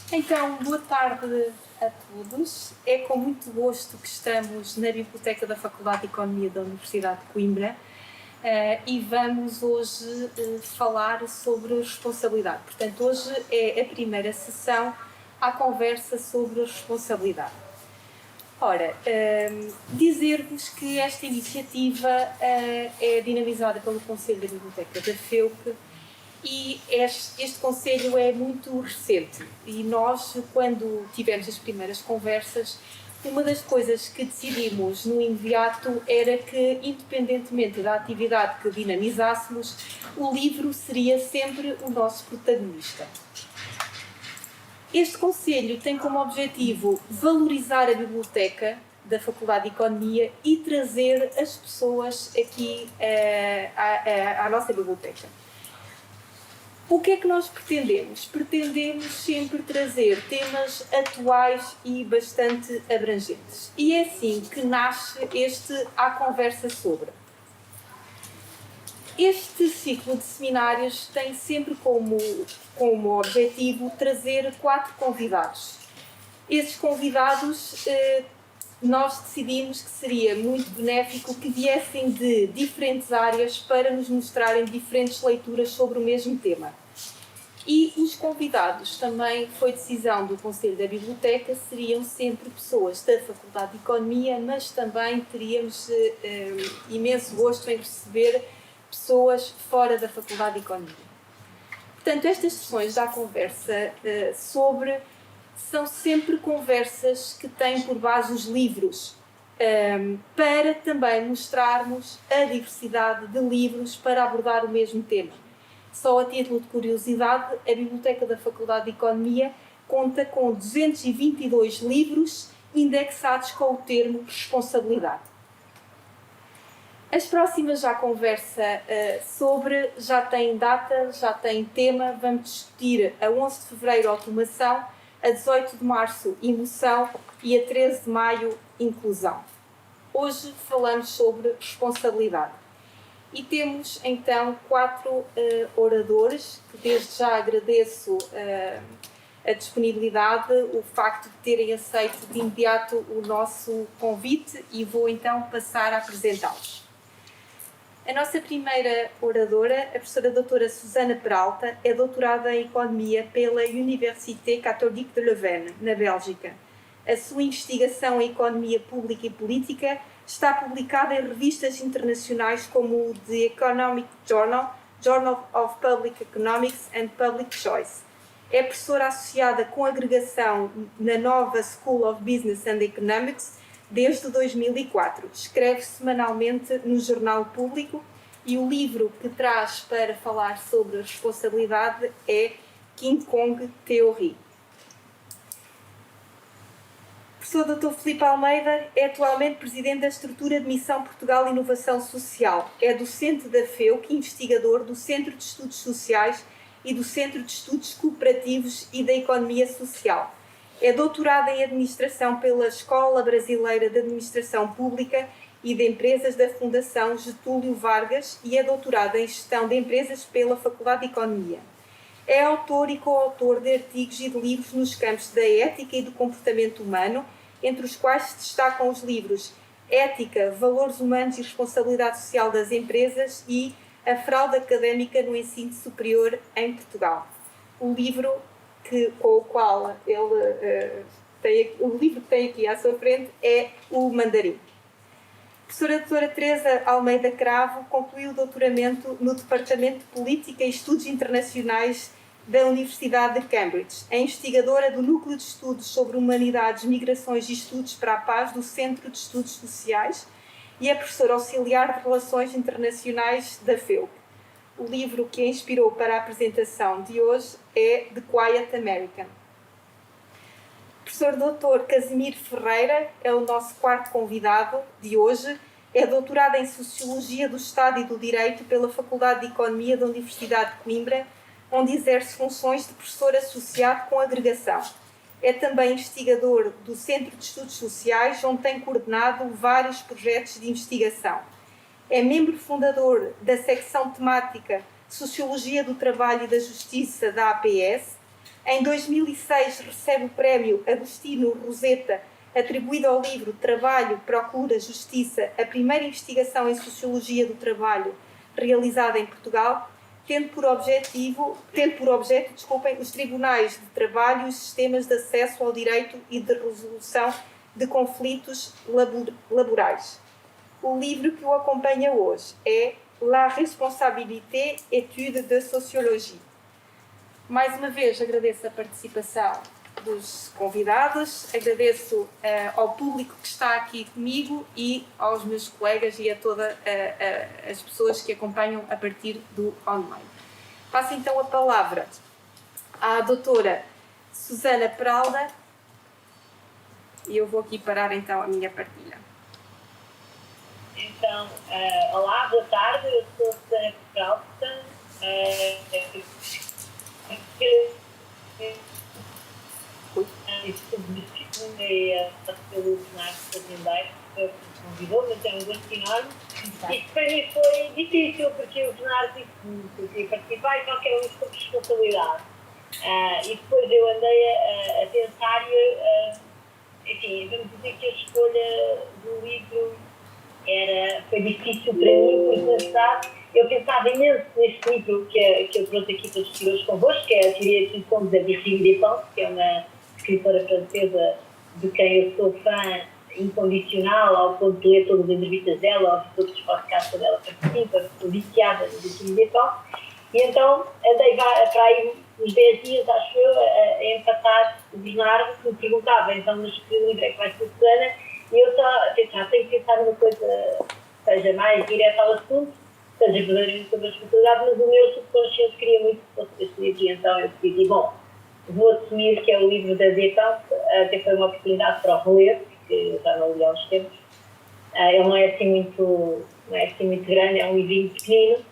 Então, boa tarde a todos. É com muito gosto que estamos na Biblioteca da Faculdade de Economia da Universidade de Coimbra e vamos hoje falar sobre responsabilidade. Portanto, hoje é a primeira sessão à conversa sobre responsabilidade. Ora, dizer-vos que esta iniciativa é dinamizada pelo Conselho da Biblioteca da FEUC e este conselho é muito recente e nós, quando tivemos as primeiras conversas, uma das coisas que decidimos no imediato era que, independentemente da atividade que dinamizássemos, o livro seria sempre o nosso protagonista. Este conselho tem como objetivo valorizar a biblioteca da Faculdade de Economia e trazer as pessoas aqui à nossa biblioteca. O que é que nós pretendemos? Pretendemos sempre trazer temas atuais e bastante abrangentes. E é assim que nasce este À Conversa Sobre. Este ciclo de seminários tem sempre como objetivo trazer 4 convidados. Esses convidados nós decidimos que seria muito benéfico que viessem de diferentes áreas para nos mostrarem diferentes leituras sobre o mesmo tema. E os convidados também foi decisão do Conselho da Biblioteca, seriam sempre pessoas da Faculdade de Economia, mas também teríamos imenso gosto em receber pessoas fora da Faculdade de Economia. Portanto, estas sessões da conversa são sempre conversas que têm por base os livros, para também mostrarmos a diversidade de livros para abordar o mesmo tema. Só a título de curiosidade, a Biblioteca da Faculdade de Economia conta com 222 livros indexados com o termo responsabilidade. As próximas já conversa sobre, já têm data, já têm tema, vamos discutir a 11 de fevereiro automação, a 18 de março emoção e a 13 de maio inclusão. Hoje falamos sobre responsabilidade. E temos então 4 oradores, que desde já agradeço a disponibilidade, o facto de terem aceito de imediato o nosso convite e vou então passar a apresentá-los. A nossa primeira oradora, a professora doutora Susana Peralta, é doutorada em Economia pela Université Catholique de Leuven, na Bélgica. A sua investigação em Economia Pública e Política está publicada em revistas internacionais como o The Economic Journal, Journal of Public Economics and Public Choice. É professora associada com agregação na Nova School of Business and Economics desde 2004. Escreve semanalmente no Jornal Público e o livro que traz para falar sobre a responsabilidade é King Kong Theory. O professor Dr. Filipe Almeida é atualmente presidente da Estrutura de Missão Portugal Inovação Social. É docente da FEUC, investigador do Centro de Estudos Sociais e do Centro de Estudos Cooperativos e da Economia Social. É doutorado em Administração pela Escola Brasileira de Administração Pública e de Empresas da Fundação Getúlio Vargas e é doutorado em Gestão de Empresas pela Faculdade de Economia. É autor e coautor de artigos e de livros nos campos da ética e do comportamento humano, entre os quais se destacam os livros Ética, Valores Humanos e Responsabilidade Social das Empresas e A Fraude Académica no Ensino Superior em Portugal. O livro com o qual o livro que tem aqui à sua frente é o Mandarim. A professora doutora Teresa Almeida Cravo concluiu o doutoramento no Departamento de Política e Estudos Internacionais da Universidade de Cambridge. É investigadora do Núcleo de Estudos sobre Humanidades, Migrações e Estudos para a Paz do Centro de Estudos Sociais e é professora auxiliar de Relações Internacionais da FEUC. O livro que a inspirou para a apresentação de hoje é The Quiet American. O professor Dr. Casimiro Ferreira é o nosso 4º convidado de hoje. É doutorado em Sociologia do Estado e do Direito pela Faculdade de Economia da Universidade de Coimbra, onde exerce funções de professor associado com agregação. É também investigador do Centro de Estudos Sociais, onde tem coordenado vários projetos de investigação. É membro fundador da secção temática Sociologia do Trabalho e da Justiça da APS. Em 2006 recebe o prémio Agostinho Roseta, atribuído ao livro Trabalho, Procura, Justiça, a primeira investigação em Sociologia do Trabalho realizada em Portugal, tendo por objeto, os tribunais de trabalho e os sistemas de acesso ao direito e de resolução de conflitos laborais. O livro que o acompanha hoje é La Responsabilité, étude de Sociologie. Mais uma vez agradeço a participação dos convidados, agradeço ao público que está aqui comigo e aos meus colegas e a todas as pessoas que acompanham a partir do online. Passo então a palavra à doutora Susana Peralta e eu vou aqui parar então a minha partilha. Então, olá, boa tarde, eu sou a Susana Peralta. Submissão pelo Bernardo Fernandes, que me convidou, mas é um gosto enorme. Isto para mim foi difícil, porque o Bernardo disse-me que eu queria participar e não quero isso com responsabilidade. E depois eu andei a pensar e, enfim, vamos dizer que a escolha do livro foi difícil para mim, porque na verdade eu pensava imenso neste livro que eu trouxe aqui para discutir hoje convosco, que é a Teoria de Contos da Virginie Despentes, que é uma escritora francesa de quem eu sou fã incondicional, ao ponto de ler todas as entrevistas dela, ouvir todos os podcasts onde ela participa, estou viciada na Virginie Despentes. E então andei para aí uns 10 dias, acho eu, a empatar o Bernardo, que me perguntava, então, mas que livro é que vai ser Susana? E eu só a pensar, tenho que pensar numa coisa que seja mais direta ao assunto, seja verdadeiramente sobre a responsabilidade, mas o meu subconsciente queria muito que fosse este livro, e então eu decidi, bom, vou assumir que é o livro da Despentes, até foi uma oportunidade para o reler, porque eu já não li há uns tempos. Ele não é assim muito grande, é um livrinho pequenino,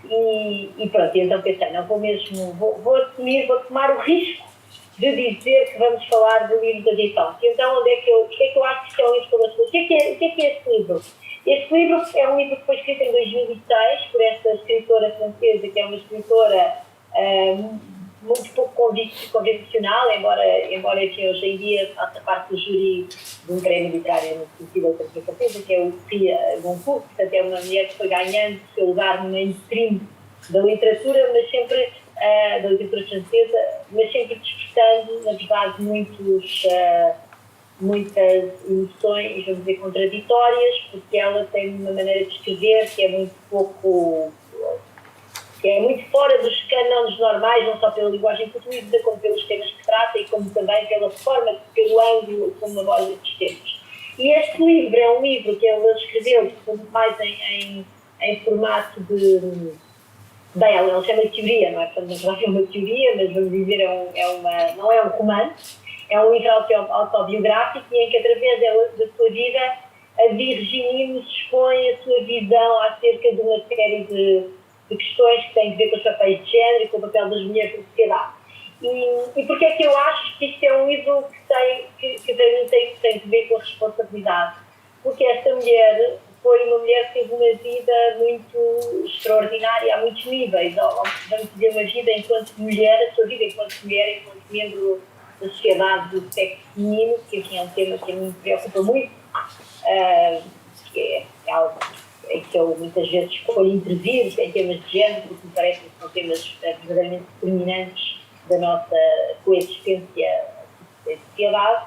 e pronto, então pensei, não vou mesmo, vou assumir, vou tomar o risco de dizer que vamos falar do livro da Despentes. Então, porque é que eu acho que é um livro sobre a sua? O que é este livro? Este livro é um livro que foi escrito em 2006 por esta escritora francesa, que é uma escritora muito pouco convencional, embora que hoje em dia faça parte do júri de um prémio literário muito conhecido outra francesa, que é o Prix Goncourt. Portanto, é uma mulher que foi ganhando o seu lugar no mainstream da literatura, mas sempre da literatura francesa, mas sempre despertando, na verdade, muitas emoções, vamos dizer, contraditórias, porque ela tem uma maneira de escrever que é muito fora dos cânones normais, não só pela linguagem portuguesa, como pelos temas que trata e como também pela forma, pelo ângulo como aborda estes temas. E este livro é um livro que ela escreveu mais em formato de... Bem, ela chama de teoria, não é? Portanto, não é uma teoria, mas vamos dizer, não é um romance, é um livro autobiográfico e em que, através da sua vida, a Virginie nos expõe a sua visão acerca de uma série de questões que têm a ver com os papéis de género e com o papel das mulheres na sociedade. E porquê é que eu acho que isto é um livro que para mim tem a ver com a responsabilidade? Porque esta mulher foi uma mulher que teve uma vida muito extraordinária a muitos níveis. Vamos dizer, uma vida enquanto mulher, a sua vida enquanto mulher, enquanto membro da sociedade do sexo feminino, que enfim, é um tema que a mim me preocupa muito, que é algo em que eu muitas vezes escolho intervir em temas de género, porque me parece que são temas verdadeiramente determinantes da nossa coexistência em sociedade.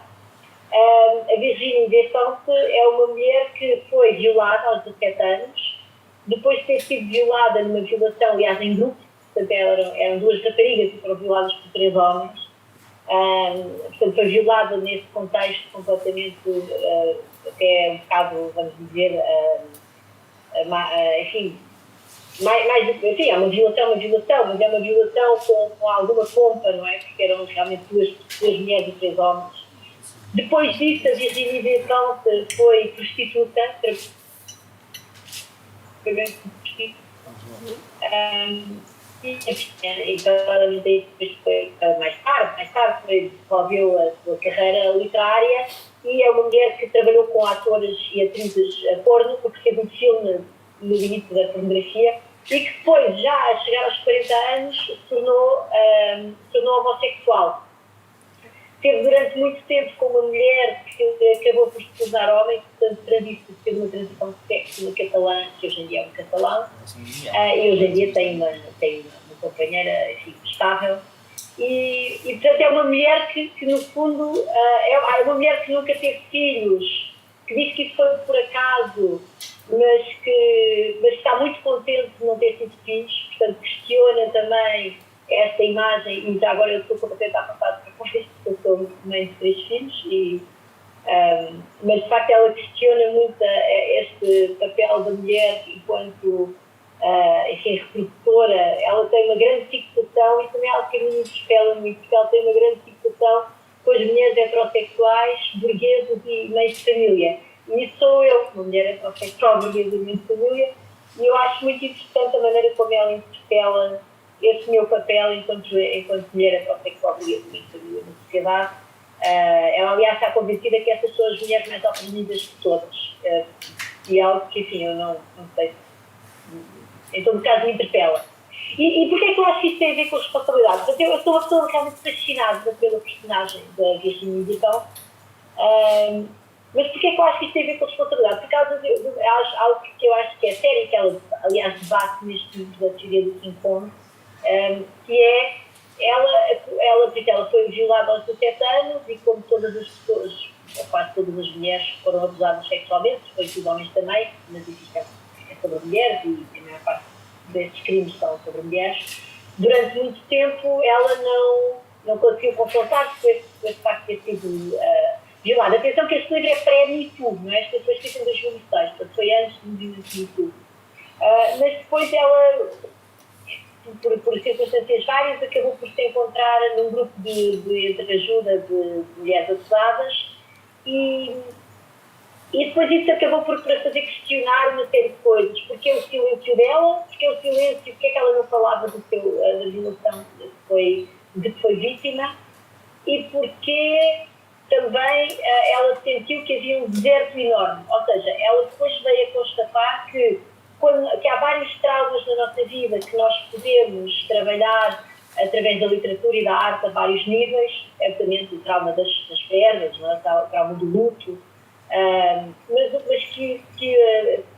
A Virginie Despentes é uma mulher que foi violada aos 17 anos, depois de ter sido violada numa violação, aliás, em grupo, portanto eram duas raparigas que foram violadas por 3 homens, portanto foi violada nesse contexto completamente, até um bocado, vamos dizer, enfim, enfim, é uma violação, mas é uma violação com alguma pompa, não é? Porque eram realmente duas mulheres e 3 homens. Depois disso, a Virginie Despentes foi prostituta, foi bem prostituta, e provavelmente depois foi mais tarde desenvolveu a sua carreira literária e é uma mulher que trabalhou com atores e atrizes porno, porque fez um filme no limite da pornografia, e que depois, já a chegar aos 40 anos, se tornou homossexual. Teve durante muito tempo com uma mulher que acabou por se tornar homem, portanto, teve uma transição de sexo no catalã, que hoje em dia é um catalão, e hoje em dia tem uma companheira, enfim, estável. E portanto, é uma mulher que no fundo, é uma mulher que nunca teve filhos, que diz que isso foi por acaso, mas está muito contente de não ter tido filhos, portanto, questiona também esta imagem, e já agora eu estou completamente apontada para isto, porque eu sou mãe de 3 filhos, mas de facto ela questiona muito este papel da mulher enquanto, enfim, reprodutora. Ela tem uma grande fixação, e também é algo que a mim me interpela muito, porque ela tem uma grande fixação com as mulheres heterossexuais, burguesas e mães de família. E isso sou eu, uma mulher heterossexual, burguesa e mãe de família, e eu acho muito interessante a maneira como ela interpela esse meu papel enquanto mulher heterossexual, burguesa e mãe de família na sociedade. Ela, aliás, está convencida que essas são as mulheres mais oprimidas de todas. E é algo que, enfim, eu não sei se, em todo caso, me interpela. E porquê é que eu acho que isto tem a ver com responsabilidade? Porque eu sou uma pessoa realmente fascinada pela personagem da Virginie Despentes. Mas porquê é que eu acho que isto tem a ver com responsabilidade? Por causa de algo que eu acho que é sério, que ela, aliás, debate neste livro da teoria do ping-pong, que é porque ela foi violada aos 17 anos, e como todas as pessoas, ou quase todas as mulheres, foram abusadas sexualmente, depois os homens também, mas isso é sobre mulheres, e a maior parte destes crimes são sobre mulheres. Durante muito tempo ela não conseguiu confrontar-se com esse facto de ter sido violada. Atenção que este livro é pré-Me Too, não é? Este foi escrito em 2006, portanto foi antes do movimento Me Too. Mas depois ela, por circunstâncias várias, acabou por se encontrar num grupo de ajuda de mulheres abusadas, e depois isso acabou por fazer questionar uma série de coisas. Porque é o silêncio dela, porque é o silêncio, porque é que ela não falava da violação de que foi vítima, e porque também ela sentiu que havia um deserto enorme. Ou seja, ela depois veio a constatar que há vários traumas na nossa vida que nós podemos trabalhar através da literatura e da arte a vários níveis, certamente o trauma das perdas, não é? O trauma do luto, mas que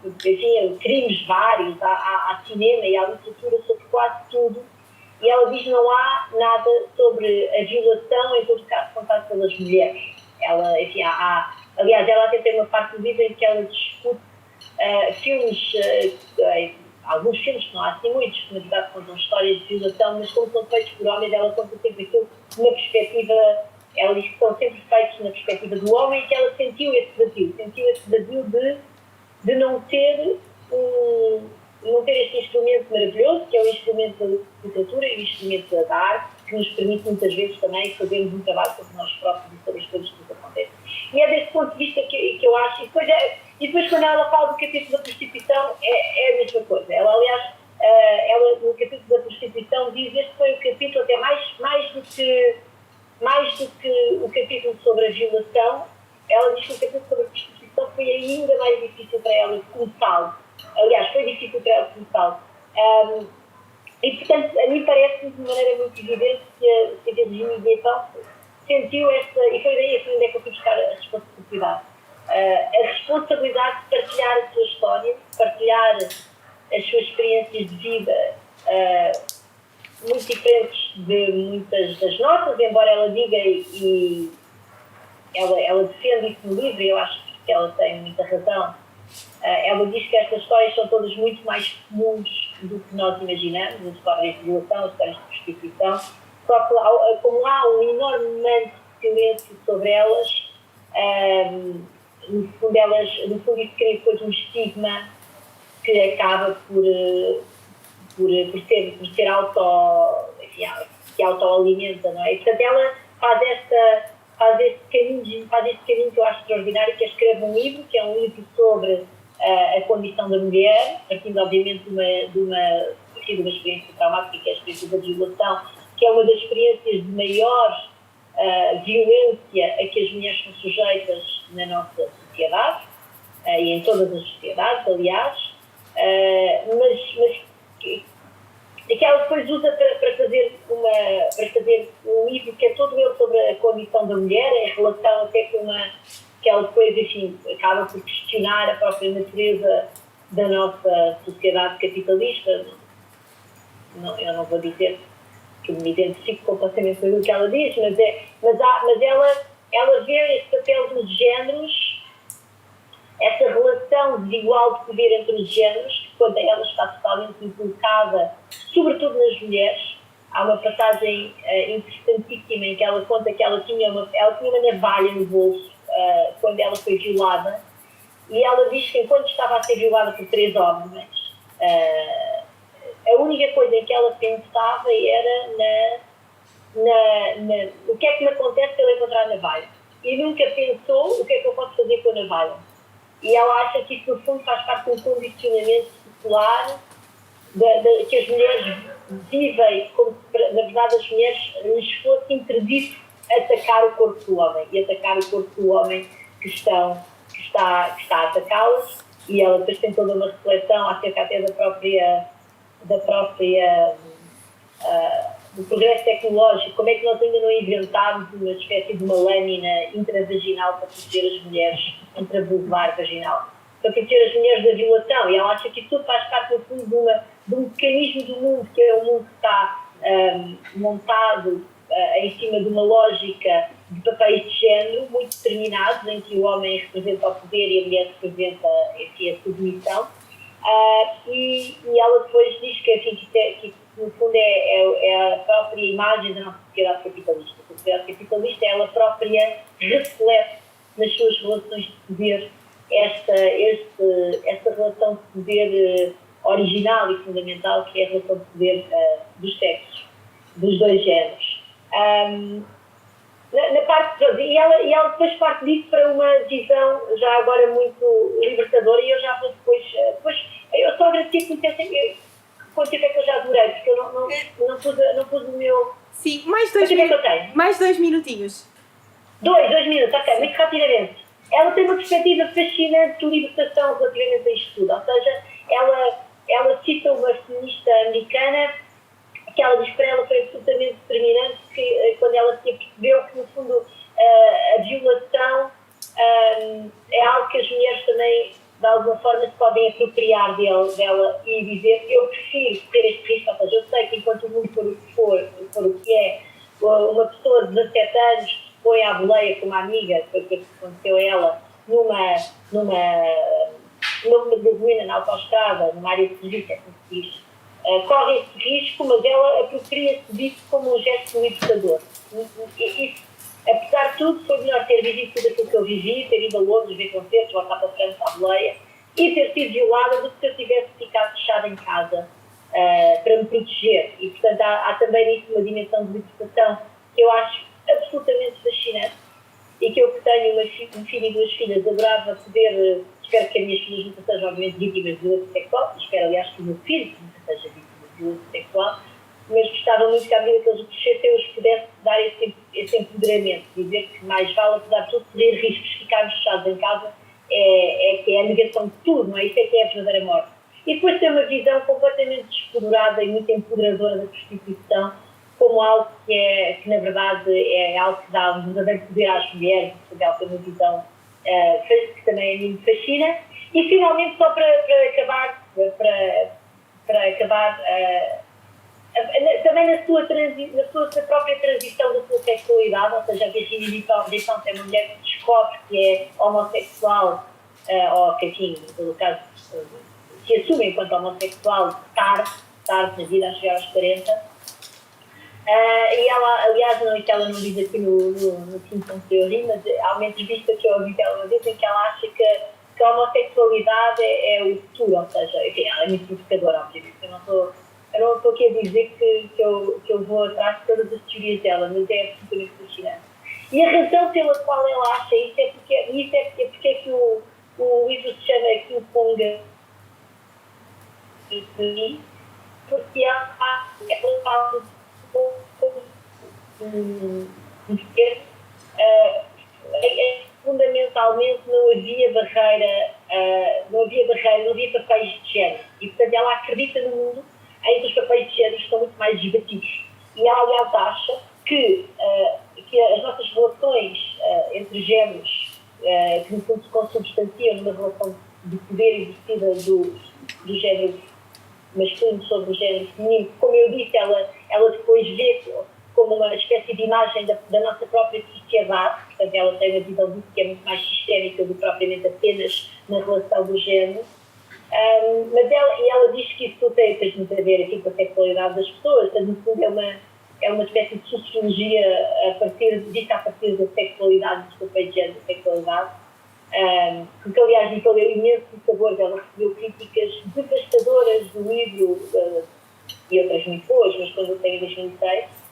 enfim, crimes vários, há cinema e há literatura sobre quase tudo, e ela diz que não há nada sobre a violação, em todo caso, contada pelas mulheres. Ela, enfim, aliás, ela até tem uma parte do livro em que ela discute filmes, alguns filmes, que não há assim muitos, que na verdade contam histórias de violação, mas como são feitos por homens, ela conta sempre aquilo na perspectiva. Ela diz que são sempre feitos na perspectiva do homem, e que ela sentiu esse vazio de não ter este instrumento maravilhoso, que é o instrumento da literatura e o instrumento da arte, que nos permite muitas vezes também fazermos um trabalho sobre nós próprios e sobre as coisas que nos acontecem. E é desse ponto de vista que eu acho, e depois quando ela fala do capítulo da prostituição, é a mesma coisa. Ela, aliás, no capítulo da prostituição diz que este foi o capítulo até mais do que o capítulo sobre a violação. Ela diz que o capítulo sobre a prostituição foi ainda mais difícil para ela começá-lo. Aliás, foi difícil para ela começá-lo. E, portanto, a mim parece-me de maneira muito evidente que a Virginie Despentes sentiu esta, e foi daí onde é que eu fui buscar a responsabilidade. A responsabilidade de partilhar a sua história, de partilhar as suas experiências de vida, muito diferentes de muitas das nossas, embora ela diga, e ela defende isso no livro, e eu acho que ela tem muita razão. Ela diz que estas histórias são todas muito mais comuns do que nós imaginamos, as histórias de violação, as histórias de prostituição, só que como há um enorme manto de silêncio sobre elas, no fundo isso cria depois um estigma que acaba por ser que autoalimenta, não é? E, portanto, ela faz este caminho que eu acho extraordinário, que é escrever um livro, que é um livro sobre a condição da mulher, partindo, obviamente, de uma experiência traumática, que é a experiência da violação, que é uma das experiências de maior violência a que as mulheres são sujeitas na nossa sociedade, e em todas as sociedades, aliás, mas que ela depois usa para fazer um livro que é todo ele sobre a condição da mulher, em relação até que ela depois, enfim, acaba por questionar a própria natureza da nossa sociedade capitalista. Eu não vou dizer que eu me identifico completamente com o que ela diz, mas ela vê este papel dos géneros, essa relação desigual de poder entre os géneros, quando ela está totalmente inculcada, sobretudo nas mulheres. Há uma passagem interessantíssima em que ela conta que ela tinha uma navalha no bolso quando ela foi violada, e ela diz que enquanto estava a ser violada por 3 homens, a única coisa em que ela pensava era o que é que me acontece se eu encontrar a navalha. E nunca pensou o que é que eu posso fazer com a navalha. E ela acha que isso, no fundo, faz parte de um condicionamento secular que as mulheres vivem, como se, na verdade, as mulheres lhes fosse interdito atacar o corpo do homem e atacar o corpo do homem que está a atacá-las. E ela depois tem toda uma reflexão acerca até do progresso tecnológico, como é que nós ainda não inventámos uma espécie de uma lâmina intravaginal para proteger as mulheres, intravulvar vaginal, para proteger as mulheres da violação. E ela acha que isso tudo faz parte, no fundo, de um mecanismo do mundo, que é um mundo que está montado em cima de uma lógica de papéis de género muito determinados, em que o homem representa o poder e a mulher representa, enfim, a submissão. E ela depois diz que no fundo é a própria imagem da nossa sociedade capitalista. A sociedade capitalista, ela própria reflete nas suas relações de poder esta relação de poder original e fundamental, que é a relação de poder dos sexos, dos 2 géneros. Na parte e ela depois parte disso para uma visão já agora muito libertadora, e eu já vou depois eu só agradeci por ter quanto tempo é que eu já durei, porque eu não pus o meu... Sim, mais 2 minutos. Mais 2 minutinhos. 2 minutos, ok, muito rapidamente. Ela tem uma perspectiva fascinante de libertação relativamente a isto tudo, ou seja, ela cita uma feminista americana que ela diz que para ela foi absolutamente determinante, que quando ela se percebeu que, no fundo, a violação é algo que as mulheres também, de alguma forma, se podem apropriar dela e dizer: eu prefiro correr este risco. Ou seja, eu sei que enquanto o mundo for o que é, uma pessoa de 17 anos se põe à boleia com uma amiga, foi o que aconteceu a ela, numa gasolina na autoestrada, numa área de serviço, é como se diz, corre esse risco, mas ela apropria-se disso como um gesto libertador. E, apesar de tudo, foi melhor ter vivido tudo aquilo que eu vivi, ter ido a Londres, ver concertos, voltar para a França, à boleia, e ter sido violada, do que se eu tivesse ficado fechada em casa para me proteger. E, portanto, há também nisso uma dimensão de libertação que eu acho absolutamente fascinante, e que eu, que tenho um filho e 2 filhas, adorava poder... Espero que as minhas filhas nunca sejam, obviamente, vítimas de violência sexual. Espero, aliás, que o meu filho nunca seja vítima de violência sexual. Mas gostava muito que, à medida que eles crescessem, eu os pudesse dar esse empoderamento. Dizer que mais vale, apesar de tudo, correr riscos, ficarmos fechados em casa, que é a negação de tudo, não é? Isso é que é a verdadeira morte. E depois tem uma visão completamente despoderada e muito empoderadora da prostituição, como algo que na verdade, é algo que dá um verdadeiro poder às mulheres. Ela tem uma visão que também a mim me fascina. E finalmente, só para acabar também na sua própria transição da sua sexualidade, ou seja, a Virginia Despentes é uma mulher que descobre que é homossexual, ou que, enfim, no caso, se assume enquanto homossexual tarde na vida, a chegar aos 40. E ela, aliás, não é que ela não diz aqui no Simpson Theory, mas há uma entrevista que eu ouvi dela uma vez em que ela acha que a homossexualidade é o futuro, ou seja, enfim, ela é muito provocadora, obviamente. Eu não estou aqui a dizer que eu vou atrás de todas as teorias dela, mas é absolutamente fascinante. E a razão pela qual ela acha isso é porque que o livro se chama King Kong, porque ela fala fundamentalmente não havia barreira, não havia papéis de género, e portanto ela acredita no mundo em que os papéis de género estão muito mais debatidos. E ela, aliás, acha que as nossas relações entre géneros, que no fundo se consubstanciam numa relação de poder exercida do género masculino sobre o género feminino, como eu disse, ela depois vê como uma espécie de imagem da nossa própria sociedade, portanto ela tem uma visão disso que é muito mais sistémica do que propriamente apenas na relação do género. Mas ela diz que isso tem muito a ver aqui com a sexualidade das pessoas, portanto, no fundo é uma espécie de sociologia vista a partir da sexualidade, dos papéis de género da sexualidade, porque aliás me valeu imenso sabor, ela recebeu críticas devastadoras do livro e outras muito boas, mas quando eu tenho em 2006.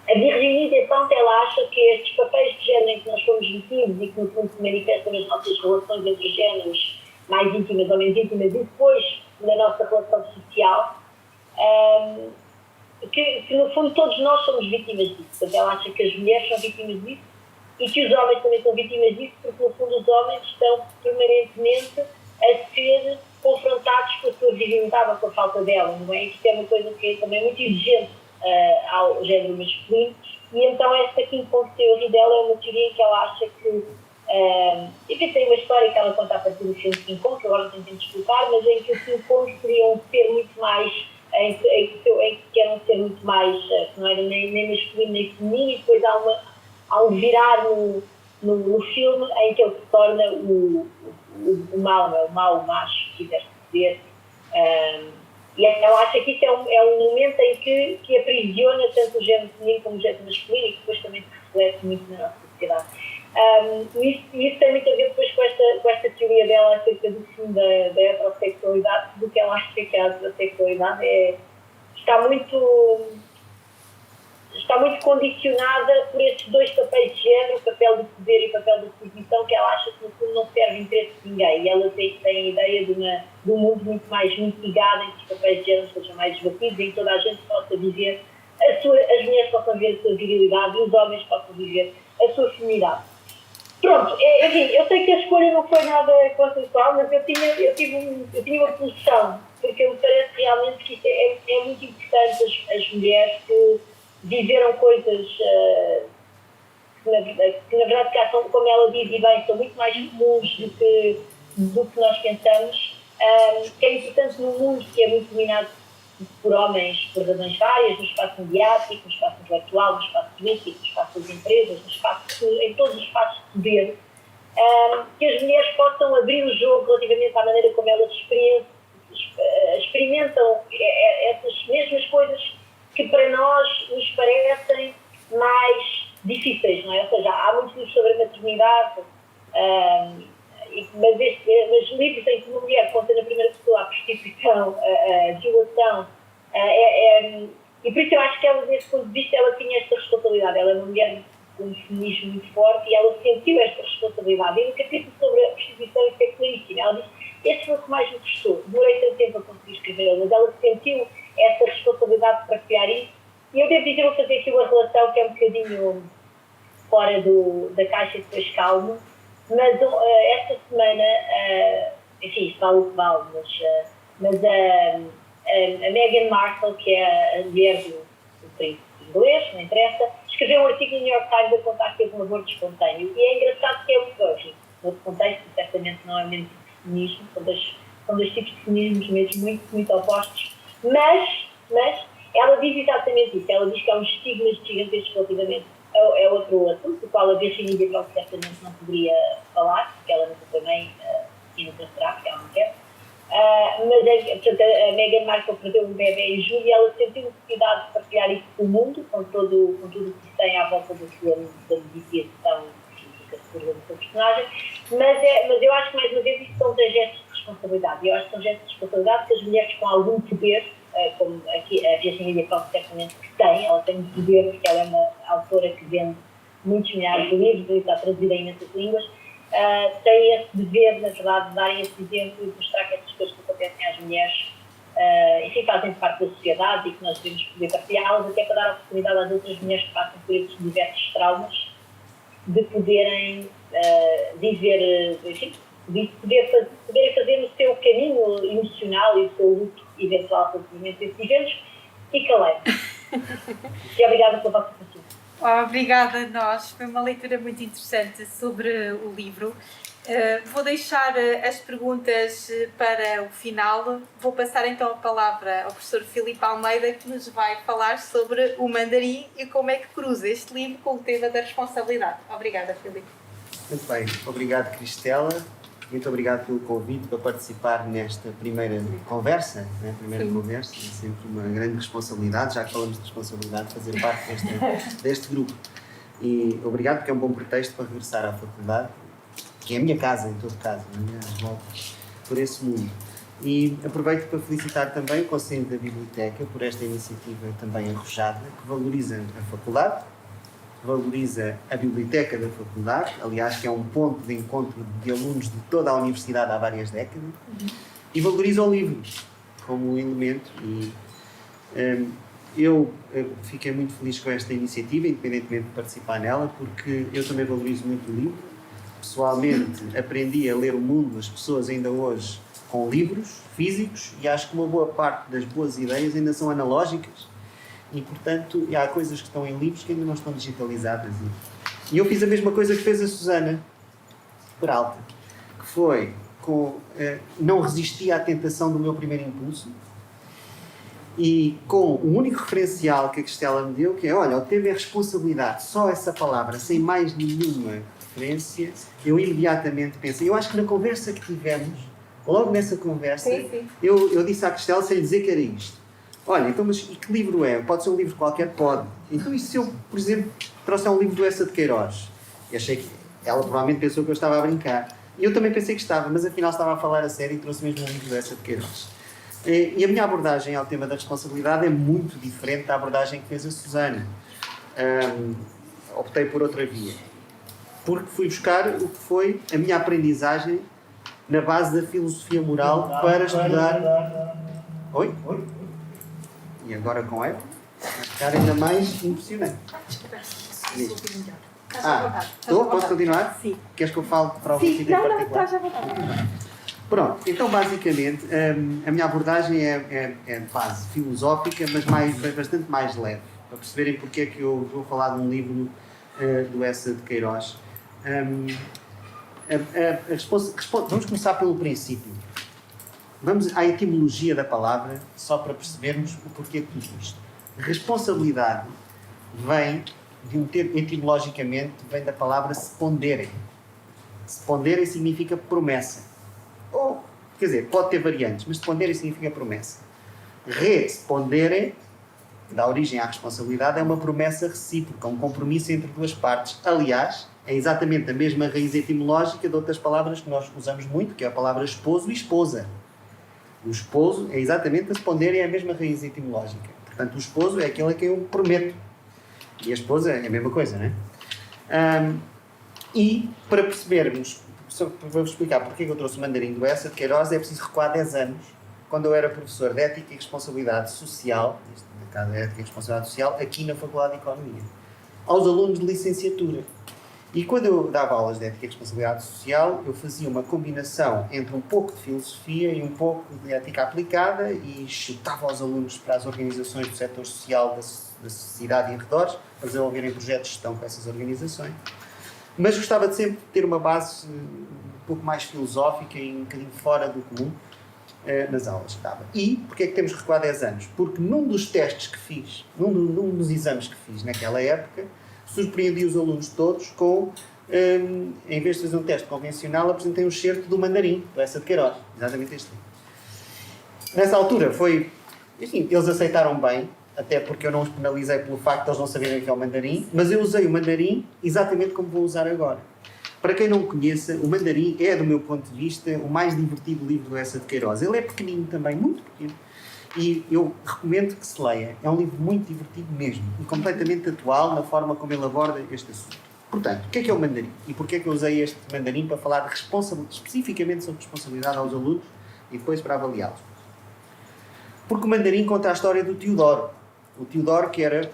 A Virginie Despentes, ela acha que estes papéis de género em que nós fomos metidos e que no fundo se manifestam nas nossas relações entre os géneros mais íntimas ou menos íntimas e depois na nossa relação social, que no fundo todos nós somos vítimas disso. Portanto, ela acha que as mulheres são vítimas disso e que os homens também são vítimas disso, porque no fundo os homens estão permanentemente a ser confrontados com a sua virgindade, com a falta dela, não é? Isto é uma coisa que é também muito exigente ao género masculino, e então esta quinta teoria dela é uma teoria em que ela acha que enfim, tem uma história que ela conta a partir do filme King Kong, que agora não tenho tempo de explicar, mas em que o King Kong seria um ser muito mais em que era um ser muito mais que não era nem masculino nem feminino, e depois há um virar no filme em que ele se torna o mau macho, se quiser dizer. E ela acha que isso é um momento em que aprisiona tanto o género feminino como o género masculino, e que depois também se reflete muito na nossa sociedade. Isso tem muito a ver depois com esta teoria dela acerca do fim da heterossexualidade, do que ela acha que a heterossexualidade está muito condicionada por estes dois papéis de género, o papel de poder e o papel de posição, que ela acha que no fundo não serve interesse de ninguém. E ela tem a ideia de um mundo muito mais mitigado, em que os papéis de género sejam mais debatidos, em que toda a gente possa viver as mulheres possam ver a sua virilidade e os homens possam viver a sua feminidade. Pronto, enfim, eu sei que a escolha não foi nada consensual, mas eu tinha uma pulsão, porque me parece realmente que isso é muito importante, as mulheres que viveram coisas que na verdade cá são, como ela diz e bem, são muito mais comuns do que nós pensamos, que é importante num mundo que é muito dominado por homens por razões várias, no espaço mediático, no espaço intelectual, no espaço político, no espaço das empresas, em todos os espaços de poder, que as mulheres possam abrir o jogo relativamente à maneira como elas experimentam essas mesmas coisas que para nós nos parecem mais difíceis, não é? Ou seja, há muitos livros sobre a maternidade, mas livros em que uma mulher conta na primeira pessoa a prostituição, a violação, e por isso eu acho que ela, desse ponto de vista, ela tinha esta responsabilidade. Ela é uma mulher com um feminismo muito forte e ela sentiu esta responsabilidade. E no capítulo sobre a prostituição isso é claríssimo. Ela diz, este foi o que mais me custou. Demorei tanto tempo a conseguir escrever, mas ela sentiu essa responsabilidade para criar isso. E eu devo dizer, vou fazer aqui uma relação que é um bocadinho fora da caixa e depois calmo, mas esta semana, enfim, isto vale o que vale, mas a Meghan Markle, que é a mulher do príncipe inglês, não interessa, escreveu um artigo no New York Times a contar que teve um aborto espontâneo. E é engraçado que é no outro contexto, certamente não é o mesmo tipo de feminismo, são dois tipos de feminismos mesmo muito, muito opostos, mas ela diz exatamente isso. Ela diz que há uns estigmas gigantescos relativamente a outro assunto, do qual a Virginie Despentes certamente não poderia falar, porque ela nunca foi mãe e nunca será, porque ela não quer. Portanto, a Meghan Markle perdeu um bebê em julho e ela sentiu necessidade de partilhar isso com o mundo, com tudo o que se tem à volta da meditação física da sua personagem, mas eu acho que mais uma vez isso são gestos de responsabilidade. Eu acho que são gestos de responsabilidade que as mulheres com algum poder, como aqui a Virginie Despentes certamente que tem, ela tem poder porque ela é uma autora que vende muitos milhares de livros e está traduzida em imensas línguas, têm esse dever, na verdade, de darem esse exemplo e de mostrar que essas coisas que acontecem às mulheres enfim, fazem parte da sociedade e que nós devemos poder partilhá-las, até para dar a oportunidade às outras mulheres que passam por esses diversos traumas de poderem viver, enfim, poderem fazer o seu caminho emocional e o seu luto eventual relativamente a esses eventos, e calei. E obrigada pela vossa paciência. Obrigada a nós, foi uma leitura muito interessante sobre o livro. Vou deixar as perguntas para o final. Vou passar então a palavra ao professor Filipe Almeida, que nos vai falar sobre o mandarim e como é que cruza este livro com o tema da responsabilidade. Obrigada, Filipe. Muito bem, obrigado, Cristela. Muito obrigado pelo convite para participar nesta primeira conversa. Né? Conversa é sempre uma grande responsabilidade, já que falamos de responsabilidade, fazer parte deste grupo. E obrigado, porque é um bom pretexto para regressar à faculdade, que é a minha casa, em todo caso, a minha volta por esse mundo. E aproveito para felicitar também o Conselho da Biblioteca por esta iniciativa também arrojada, que valoriza a faculdade, valoriza a biblioteca da faculdade, aliás, que é um ponto de encontro de alunos de toda a universidade há várias décadas, e valoriza o livro como um elemento. E eu fiquei muito feliz com esta iniciativa, independentemente de participar nela, porque eu também valorizo muito o livro. Pessoalmente, aprendi a ler o mundo, as pessoas ainda hoje, com livros físicos, e acho que uma boa parte das boas ideias ainda são analógicas. E, portanto, há coisas que estão em livros que ainda não estão digitalizadas. E eu fiz a mesma coisa que fez a Susana Peralta, que foi, não resisti à tentação do meu primeiro impulso, e com o único referencial que a Cristela me deu, que é, olha, o tema é responsabilidade, só essa palavra, sem mais nenhuma referência, eu imediatamente pensei, eu acho que na conversa que tivemos, logo nessa conversa, sim. Eu disse à Cristela, sem lhe dizer que era isto. Olha, então, mas e que livro é? Pode ser um livro qualquer? Pode. Então, e se eu, por exemplo, trouxer um livro do Essa de Queiroz? E achei que ela provavelmente pensou que eu estava a brincar. E eu também pensei que estava, mas afinal estava a falar a sério e trouxe mesmo um livro do Essa de Queiroz. E a minha abordagem ao tema da responsabilidade é muito diferente da abordagem que fez a Susana. Optei por outra via. Porque fui buscar o que foi a minha aprendizagem na base da filosofia moral para estudar... Oi? E agora com ela, vai ficar ainda mais impressionante. Estou? Posso continuar? Sim. Queres que eu fale para o sítio em particular? Não, estás à vontade. Pronto, então basicamente a minha abordagem é de base filosófica, mas bastante mais leve, para perceberem porque é que eu vou falar de um livro do Essa de Queiroz. Vamos começar pelo princípio. Vamos à etimologia da palavra, só para percebermos o porquê de tudo isto. Responsabilidade vem de um termo, etimologicamente, vem da palavra spondere. Spondere significa promessa. Ou, quer dizer, pode ter variantes, mas spondere significa promessa. Respondere, que dá origem à responsabilidade, é uma promessa recíproca, um compromisso entre duas partes. Aliás, é exatamente a mesma raiz etimológica de outras palavras que nós usamos muito, que é a palavra esposo e esposa. O esposo é exatamente a spondere, é a mesma raiz etimológica. Portanto, o esposo é aquele a quem eu prometo. E a esposa é a mesma coisa, não é? E, para percebermos, vou-vos explicar porque eu trouxe o mandarim do Essa de Queiroz, é preciso recuar 10 anos, quando eu era professor de Ética e Responsabilidade Social, no caso é Ética e Responsabilidade Social, aqui na Faculdade de Economia, aos alunos de licenciatura. E quando eu dava aulas de Ética e Responsabilidade Social, eu fazia uma combinação entre um pouco de filosofia e um pouco de ética aplicada e chutava aos alunos para as organizações do setor social da sociedade e arredores para desenvolverem projetos de gestão com essas organizações. Mas gostava de sempre ter uma base um pouco mais filosófica e um bocadinho fora do comum nas aulas que dava. E porquê é que temos que recuar 10 anos? Porque num dos testes que fiz, num dos exames que fiz naquela época, surpreendi os alunos todos com, em vez de fazer um teste convencional, apresentei um excerto do mandarim, do Essa de Queiroz, exatamente este livro. Nessa altura foi, enfim, eles aceitaram bem, até porque eu não os penalizei pelo facto de eles não saberem o que é o mandarim, mas eu usei o mandarim exatamente como vou usar agora. Para quem não o conheça, o mandarim é, do meu ponto de vista, o mais divertido livro do Essa de Queiroz. Ele é pequenino também, muito pequeno. E eu recomendo que se leia. É um livro muito divertido mesmo e completamente atual na forma como ele aborda este assunto. Portanto, o que é o mandarim? E porquê é que eu usei este mandarim para falar especificamente sobre responsabilidade aos alunos e depois para avaliá-los? Porque o mandarim conta a história do Teodoro. O Teodoro que era,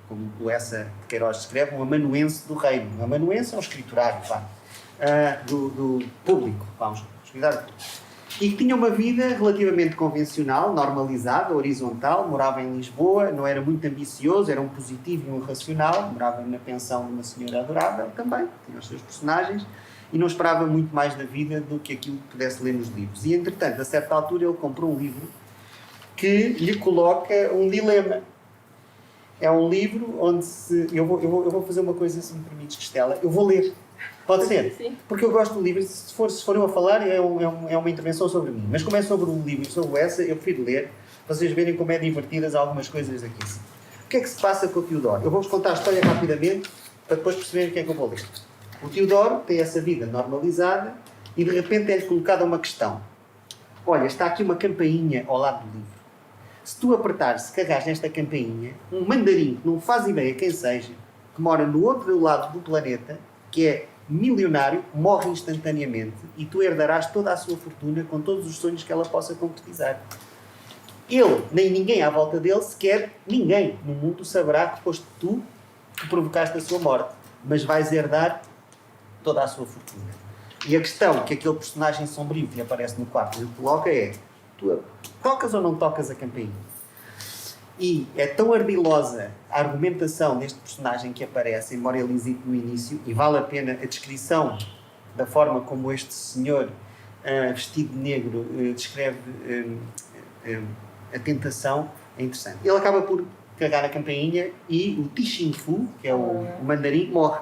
como o Essa de Queiroz descreve, um amanuense do reino. Um amanuense é um escriturário, vá. do público, vamos cuidar, e que tinha uma vida relativamente convencional, normalizada, horizontal, morava em Lisboa, não era muito ambicioso, era um positivo e um racional, morava na pensão de uma senhora adorável também, tinha os seus personagens, e não esperava muito mais da vida do que aquilo que pudesse ler nos livros. E, entretanto, a certa altura, ele comprou um livro que lhe coloca um dilema. É um livro onde se... Eu vou fazer uma coisa, se me permites, Cristela. Eu vou ler. Pode ser? Sim. Porque eu gosto do livro. Se for eu a falar, é uma intervenção sobre mim. Mas como é sobre um livro e sobre essa, eu prefiro ler, para vocês verem como é divertidas algumas coisas aqui. O que é que se passa com o Teodoro? Eu vou-vos contar a história rapidamente, para depois perceberem o que é que eu vou ler. O Teodoro tem essa vida normalizada e, de repente, é-lhe colocada uma questão. Olha, está aqui uma campainha ao lado do livro. Se tu apertares, se carregares nesta campainha, um mandarim que não faz ideia quem seja, que mora no outro lado do planeta, que é milionário, morre instantaneamente e tu herdarás toda a sua fortuna com todos os sonhos que ela possa concretizar. Ele, nem ninguém à volta dele, sequer ninguém no mundo saberá que foste tu que provocaste a sua morte, mas vais herdar toda a sua fortuna. E a questão que aquele personagem sombrio que aparece no quarto lhe coloca é: tu tocas ou não tocas a campainha? E é tão ardilosa a argumentação deste personagem que aparece, embora ele hesite no início, e vale a pena a descrição da forma como este senhor vestido de negro descreve a tentação, é interessante. Ele acaba por carregar a campainha e o Tixinfu, que é o mandarim, morre.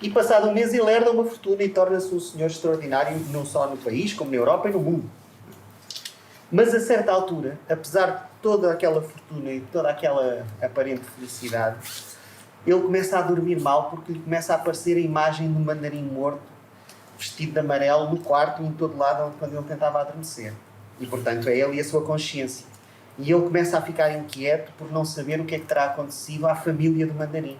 E passado um mês ele herda uma fortuna e torna-se um senhor extraordinário, não só no país, como na Europa e no mundo. Mas a certa altura, apesar de toda aquela fortuna e toda aquela aparente felicidade, ele começa a dormir mal porque lhe começa a aparecer a imagem de um mandarim morto, vestido de amarelo, no quarto e em todo lado quando ele tentava adormecer. E, portanto, é ele e a sua consciência. E ele começa a ficar inquieto por não saber o que é que terá acontecido à família do mandarim.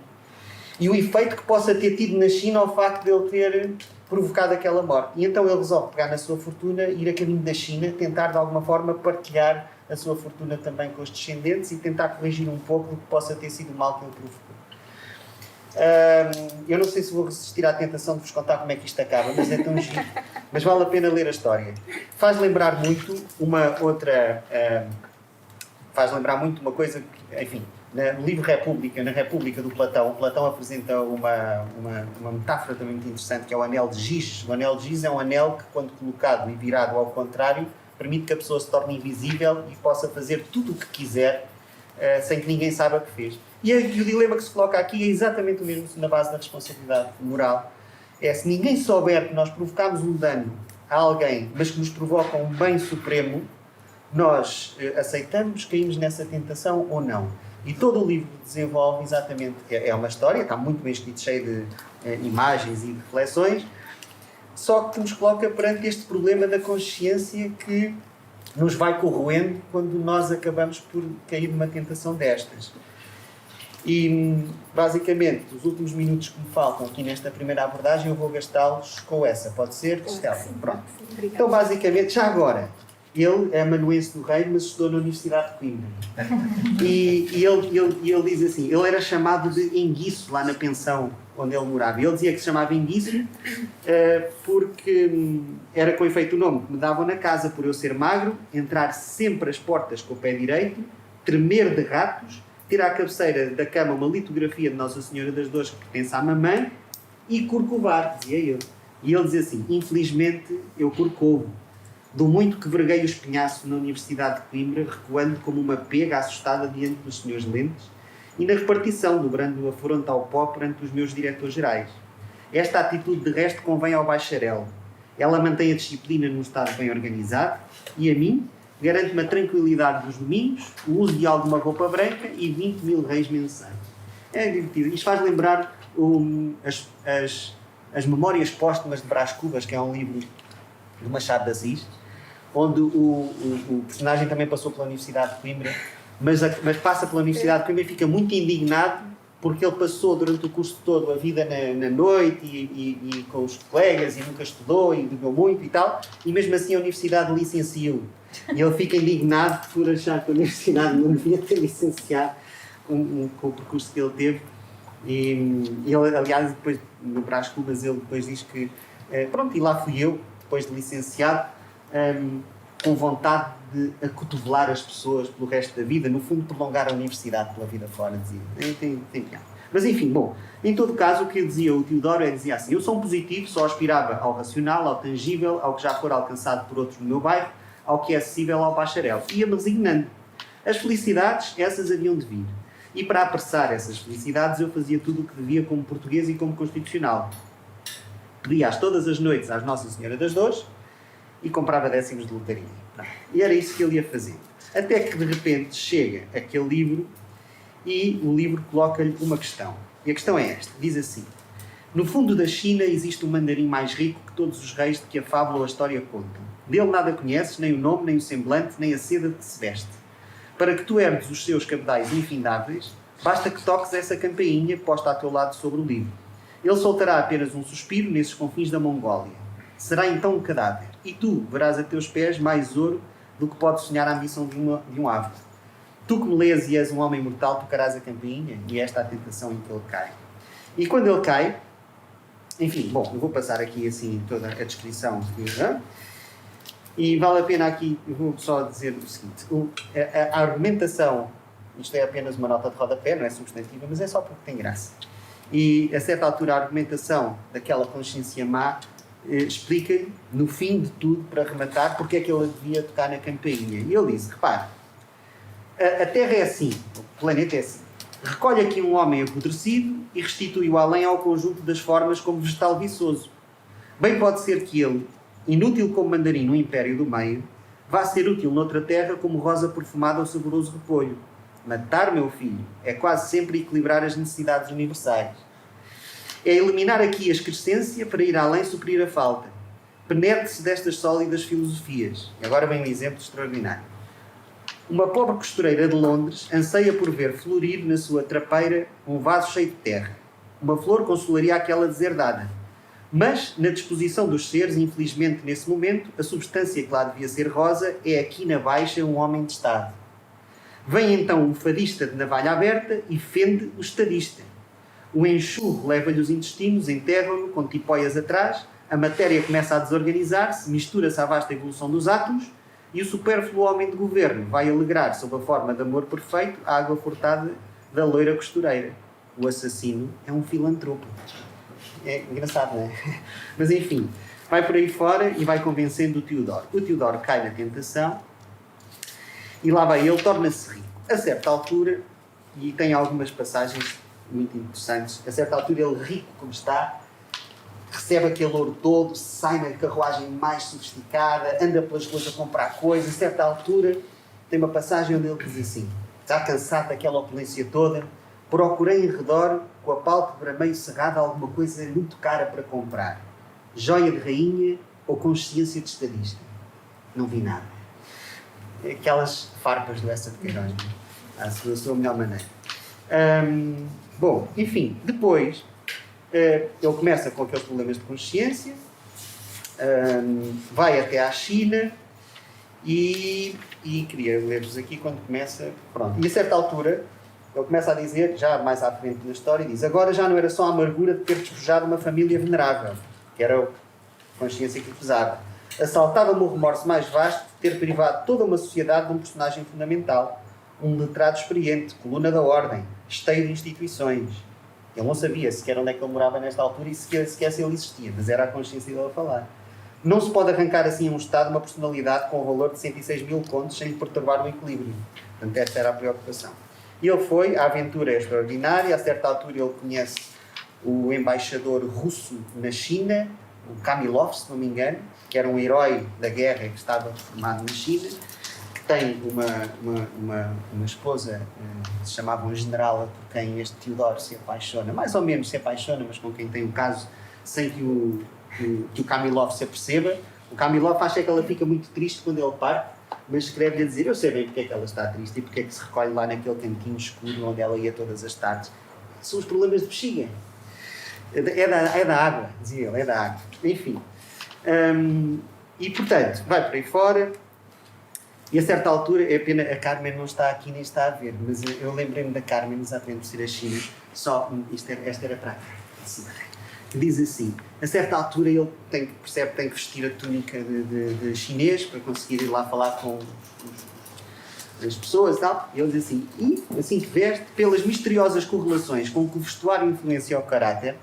E o efeito que possa ter tido na China ao facto de ele ter provocado aquela morte. E então ele resolve pegar na sua fortuna, ir a caminho da China, tentar de alguma forma partilhar a sua fortuna também com os descendentes e tentar corrigir um pouco do que possa ter sido o mal que ele provocou. Eu não sei se vou resistir à tentação de vos contar como é que isto acaba, mas é tão giro. Mas vale a pena ler a história. Faz lembrar muito uma outra... faz lembrar muito uma coisa que, enfim, no livro República, na República do Platão, Platão apresenta uma metáfora também muito interessante, que é o anel de giz. O anel de giz é um anel que, quando colocado e virado ao contrário, permite que a pessoa se torne invisível e possa fazer tudo o que quiser sem que ninguém saiba o que fez. E o dilema que se coloca aqui é exatamente o mesmo na base da responsabilidade moral. É, se ninguém souber que nós provocamos um dano a alguém, mas que nos provoca um bem supremo, nós aceitamos, caímos nessa tentação ou não. E todo o livro desenvolve exatamente, é uma história, está muito bem escrito, cheio de imagens e de reflexões, só que nos coloca perante este problema da consciência que nos vai corroendo quando nós acabamos por cair numa tentação destas. E, basicamente, os últimos minutos que me faltam aqui nesta primeira abordagem, eu vou gastá-los com essa. Pode ser, Cristela? Pronto. Então, basicamente, já agora, ele é amanuense do Reino, mas estudou na Universidade de Coimbra. E ele diz assim, ele era chamado de enguiço lá na pensão onde ele morava. Ele dizia que se chamava enguiço porque era com efeito o nome que me davam na casa, por eu ser magro, entrar sempre as portas com o pé direito, tremer de ratos, ter à cabeceira da cama uma litografia de Nossa Senhora das Dores que pertence à mamãe e corcovar, dizia ele. E ele dizia assim, infelizmente eu corcovo. Do muito que verguei o espinhaço na Universidade de Coimbra, recuando como uma pega assustada diante dos senhores lentes, e na repartição, dobrando a fronte ao pó perante os meus diretores gerais. Esta atitude, de resto, convém ao bacharel. Ela mantém a disciplina num estado bem organizado, e a mim, garante-me a tranquilidade dos domingos, o uso de alguma roupa branca e 20 mil réis mensais. É divertido. Isto faz lembrar as Memórias Póstumas de Brás Cubas, que é um livro de Machado de Assis, onde o personagem também passou pela Universidade de Coimbra, mas passa pela Universidade de Coimbra e fica muito indignado porque ele passou durante o curso todo a vida na noite e com os colegas e nunca estudou e bebeu muito e tal, e mesmo assim a Universidade licenciou. E ele fica indignado por achar que a Universidade não devia ter licenciado com o percurso que ele teve. E ele, aliás, depois no Brás Cubas, ele depois diz que pronto, e lá fui eu, depois de licenciado, com vontade de acotovelar as pessoas pelo resto da vida, no fundo prolongar a universidade pela vida fora, dizia. Tem piada. Mas enfim, bom, em todo caso o que dizia o Teodoro dizia assim: eu sou um positivo, só aspirava ao racional, ao tangível, ao que já for alcançado por outros no meu bairro, ao que é acessível ao bacharel. Ia-me resignando. As felicidades, essas haviam de vir. E para apressar essas felicidades eu fazia tudo o que devia como português e como constitucional. Pedia-as todas as noites às Nossa Senhora das Dores e comprava décimos de lotaria. E era isso que ele ia fazer. Até que de repente chega aquele livro e o livro coloca-lhe uma questão. E a questão é esta, diz assim: no fundo da China existe um mandarim mais rico que todos os reis de que a fábula ou a história contam. Dele nada conheces, nem o nome, nem o semblante, nem a seda de que se veste. Para que tu herdes os seus cabedais infindáveis, basta que toques essa campainha posta a teu lado sobre o livro. Ele soltará apenas um suspiro nesses confins da Mongólia. Será então um cadáver. E tu verás a teus pés mais ouro do que pode sonhar a ambição de um ave. Tu que me lês e és um homem mortal, tocarás a campainha, e esta é a tentação em que ele cai. E quando ele cai, enfim, bom, eu vou passar aqui assim toda a descrição. E vale a pena aqui, eu vou só dizer o seguinte: a argumentação, isto é apenas uma nota de rodapé, não é substantiva, mas é só porque tem graça. E a certa altura a argumentação daquela consciência má explica, no fim de tudo, para rematar, porque é que ele devia tocar na campainha. E ele diz: repare, a Terra é assim, o planeta é assim. Recolhe aqui um homem apodrecido e restitui-o além ao conjunto das formas como vegetal viçoso. Bem pode ser que ele, inútil como mandarim no império do meio, vá ser útil noutra terra como rosa perfumada ao saboroso repolho. Matar, meu filho, é quase sempre equilibrar as necessidades universais. É eliminar aqui a excrescência para ir além suprir a falta. Penetre-se destas sólidas filosofias. E agora vem um exemplo extraordinário. Uma pobre costureira de Londres anseia por ver florir na sua trapeira um vaso cheio de terra. Uma flor consolaria aquela deserdada. Mas, na disposição dos seres, infelizmente nesse momento, a substância que lá devia ser rosa é aqui na baixa um homem de Estado. Vem então o fadista de navalha aberta e fende o estadista. O enxurro leva-lhe os intestinos, enterram-no com tipóias atrás, a matéria começa a desorganizar-se, mistura-se à vasta evolução dos átomos e o supérfluo homem de governo vai alegrar, sob a forma de amor perfeito, a água furtada da loira costureira. O assassino é um filantropo. É engraçado, não é? Mas enfim, vai por aí fora e vai convencendo o Teodoro. O Teodoro cai na tentação e lá vai ele, torna-se rico. A certa altura, e tem algumas passagens muito interessantes, a certa altura ele, rico como está, recebe aquele ouro todo, sai na carruagem mais sofisticada, anda pelas ruas a comprar coisas. A certa altura tem uma passagem onde ele diz assim: já cansado daquela opulência toda, procurei em redor, com a pálpebra meio cerrada, alguma coisa muito cara para comprar. Joia de rainha ou consciência de estadista. Não vi nada. Aquelas farpas do Essa de Queiroz, à sua melhor maneira. Bom, enfim, depois ele começa com aqueles problemas de consciência, vai até à China e queria ler-vos aqui quando começa. Pronto. E a certa altura ele começa a dizer, já mais à frente na história, diz: agora já não era só a amargura de ter despojado uma família venerável, que era a consciência que lhe pesava. Assaltava-me o remorso mais vasto de ter privado toda uma sociedade de um personagem fundamental, um letrado experiente, coluna da ordem, esteio de instituições. Ele não sabia sequer onde é que ele morava nesta altura e sequer se ele existia, mas era a consciência dele a falar. Não se pode arrancar assim a um Estado uma personalidade com o valor de 106 mil contos sem lhe perturbar o equilíbrio. Portanto, esta era a preocupação. E ele foi, a aventura é extraordinária, a certa altura ele conhece o embaixador russo na China, o Kamilov, se não me engano, que era um herói da guerra que estava formado na China, que tem uma esposa que se chamava um general, por quem este Teodoro se apaixona, mais ou menos se apaixona, mas com quem tem um caso sem que o Kamilov se aperceba. O Kamilov acha que ela fica muito triste quando ele parte, mas escreve-lhe a dizer: eu sei bem porque é que ela está triste e porque é que se recolhe lá naquele cantinho escuro onde ela ia todas as tardes. São os problemas de bexiga. É da água, dizia ele, é da água. Enfim. E, portanto, vai por aí fora E a certa altura, é pena, a Carmen não está aqui nem está a ver, mas eu lembrei-me da Carmen, exatamente por ser a China, esta era para assim, diz assim, a certa altura ele percebe que tem que vestir a túnica de chinês para conseguir ir lá falar com as pessoas e tal, e ele diz assim, e assim que veste, pelas misteriosas correlações com que o vestuário influencia o caráter,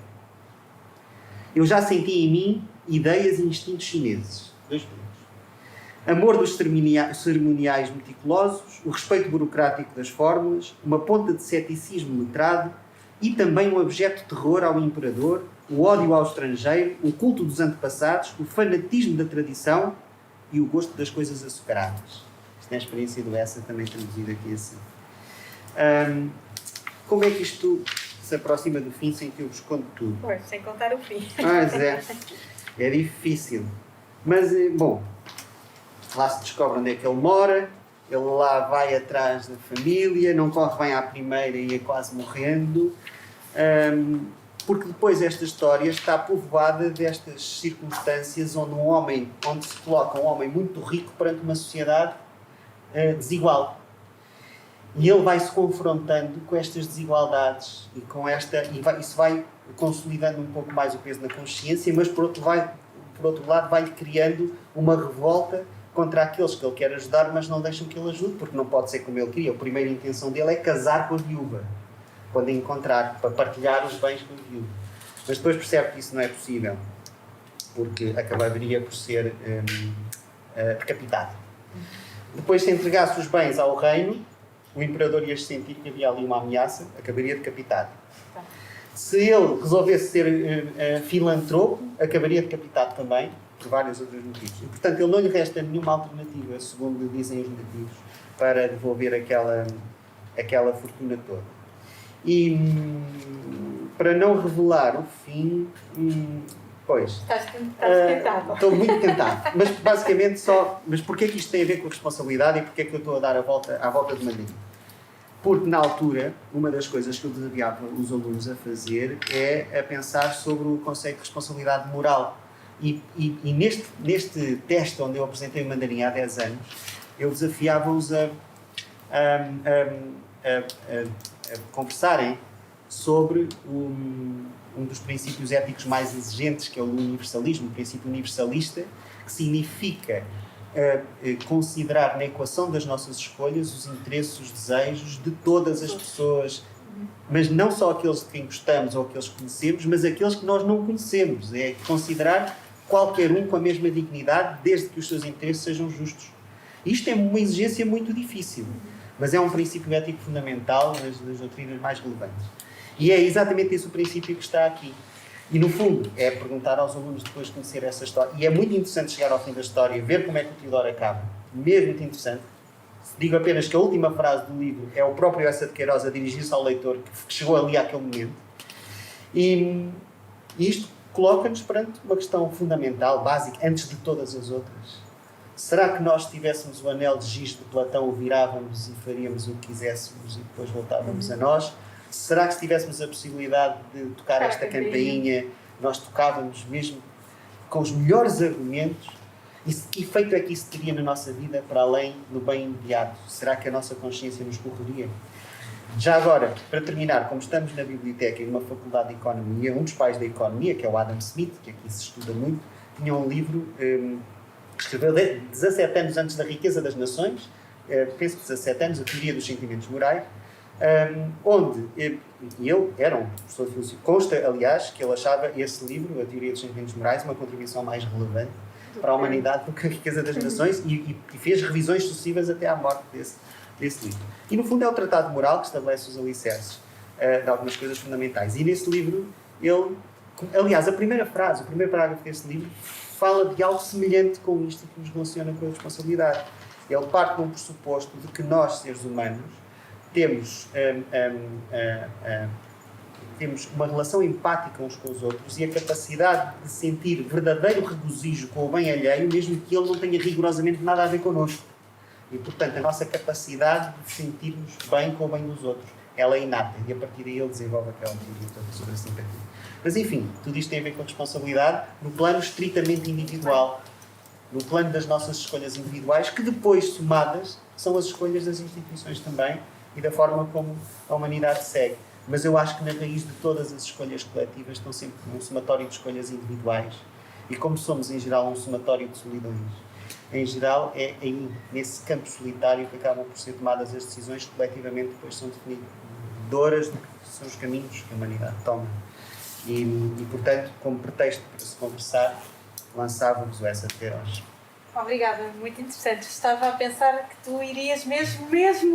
eu já senti em mim ideias e instintos chineses. 2 pontos. Amor dos cerimoniais meticulosos, o respeito burocrático das fórmulas, uma ponta de ceticismo letrado e também um objeto de terror ao imperador, o ódio ao estrangeiro, o culto dos antepassados, o fanatismo da tradição e o gosto das coisas açucaradas. Isto é a experiência do Essa, também traduzido aqui assim. Como é que isto se aproxima do fim sem que eu vos conte tudo? Pois, sem contar o fim. Mas é difícil. Mas, bom, lá se descobre onde é que ele mora, ele lá vai atrás da família, não corre bem à primeira e é quase morrendo, porque depois esta história está povoada destas circunstâncias onde se coloca um homem muito rico perante uma sociedade desigual. E ele vai se confrontando com estas desigualdades e com isso vai consolidando um pouco mais o peso na consciência, mas por outro lado vai-lhe criando uma revolta contra aqueles que ele quer ajudar, mas não deixam que ele ajude, porque não pode ser como ele queria. A primeira intenção dele é casar com a viúva, quando a encontrar, para partilhar os bens com a viúva. Mas depois percebe que isso não é possível, porque acabaria por ser decapitado. Depois, se entregasse os bens ao reino, o imperador ia sentir que havia ali uma ameaça, acabaria decapitado. Se ele resolvesse ser filantropo, acabaria decapitado também, por vários outros motivos. E, portanto, ele não lhe resta nenhuma alternativa, segundo dizem os nativos, para devolver aquela fortuna toda. E para não revelar o fim, pois... Estás tentado. Estou muito tentado. Mas basicamente Mas porquê que isto tem a ver com responsabilidade e porquê que eu estou a dar à volta de mandarim? Porque na altura, uma das coisas que eu desafiava os alunos a fazer é a pensar sobre o conceito de responsabilidade moral. E neste teste onde eu apresentei o mandarim há 10 anos, eu desafiava-os a conversarem sobre um dos princípios éticos mais exigentes, que é o universalismo, o princípio universalista, que significa considerar na equação das nossas escolhas os interesses, os desejos de todas as pessoas, mas não só aqueles de quem gostamos ou aqueles que conhecemos, mas aqueles que nós não conhecemos. É considerar qualquer um com a mesma dignidade, desde que os seus interesses sejam justos. Isto é uma exigência muito difícil, mas é um princípio ético fundamental das doutrinas mais relevantes. E é exatamente esse o princípio que está aqui. E, no fundo, é perguntar aos alunos depois de conhecer essa história. E é muito interessante chegar ao fim da história e ver como é que o Teodoro acaba. Mesmo muito interessante. Digo apenas que a última frase do livro é o próprio Essa de Queiroz a dirigir-se ao leitor que chegou ali àquele momento. E isto coloca-nos perante uma questão fundamental, básica, antes de todas as outras. Será que nós, se tivéssemos o anel de giz de Platão, o virávamos e faríamos o que quiséssemos e depois voltávamos a nós? Será que, se tivéssemos a possibilidade de tocar esta campainha, nós tocávamos mesmo com os melhores argumentos? E que efeito é que isso teria na nossa vida, para além do bem imediato? Será que a nossa consciência nos correria? Já agora, para terminar, como estamos na biblioteca e numa faculdade de economia, um dos pais da economia, que é o Adam Smith, que aqui se estuda muito, tinha um livro que escreveu 17 anos antes da Riqueza das Nações, penso que 17 anos, a Teoria dos Sentimentos Morais, onde ele era um professor de filosofia. Consta, aliás, que ele achava esse livro, a Teoria dos Sentimentos Morais, uma contribuição mais relevante para a humanidade do que a Riqueza das Nações e fez revisões sucessivas até à morte desse livro. E, no fundo, é o tratado moral que estabelece os alicerces de algumas coisas fundamentais. E nesse livro, ele... Aliás, a primeira frase, o primeiro parágrafo desse livro fala de algo semelhante com isto que nos relaciona com a responsabilidade. Ele parte de um pressuposto de que nós, seres humanos, temos uma relação empática uns com os outros e a capacidade de sentir verdadeiro regozijo com o bem alheio, mesmo que ele não tenha rigorosamente nada a ver connosco. E, portanto, a nossa capacidade de sentirmos bem com o bem dos outros, ela é inata. E, a partir daí, ele desenvolve aquela teoria toda sobre a simpatia. Mas, enfim, tudo isto tem a ver com a responsabilidade no plano estritamente individual. no plano das nossas escolhas individuais, que depois, somadas, são as escolhas das instituições também e da forma como a humanidade segue. Mas eu acho que na raiz de todas as escolhas coletivas estão sempre um somatório de escolhas individuais. E como somos, em geral, um somatório de solidões, em geral, é aí, nesse campo solitário, que acabam por ser tomadas as decisões que coletivamente depois são definidoras do que são os caminhos que a humanidade toma. E portanto, como pretexto para se conversar, lançava-vos essa de Queiroz. Obrigada, muito interessante. Estava a pensar que tu irias mesmo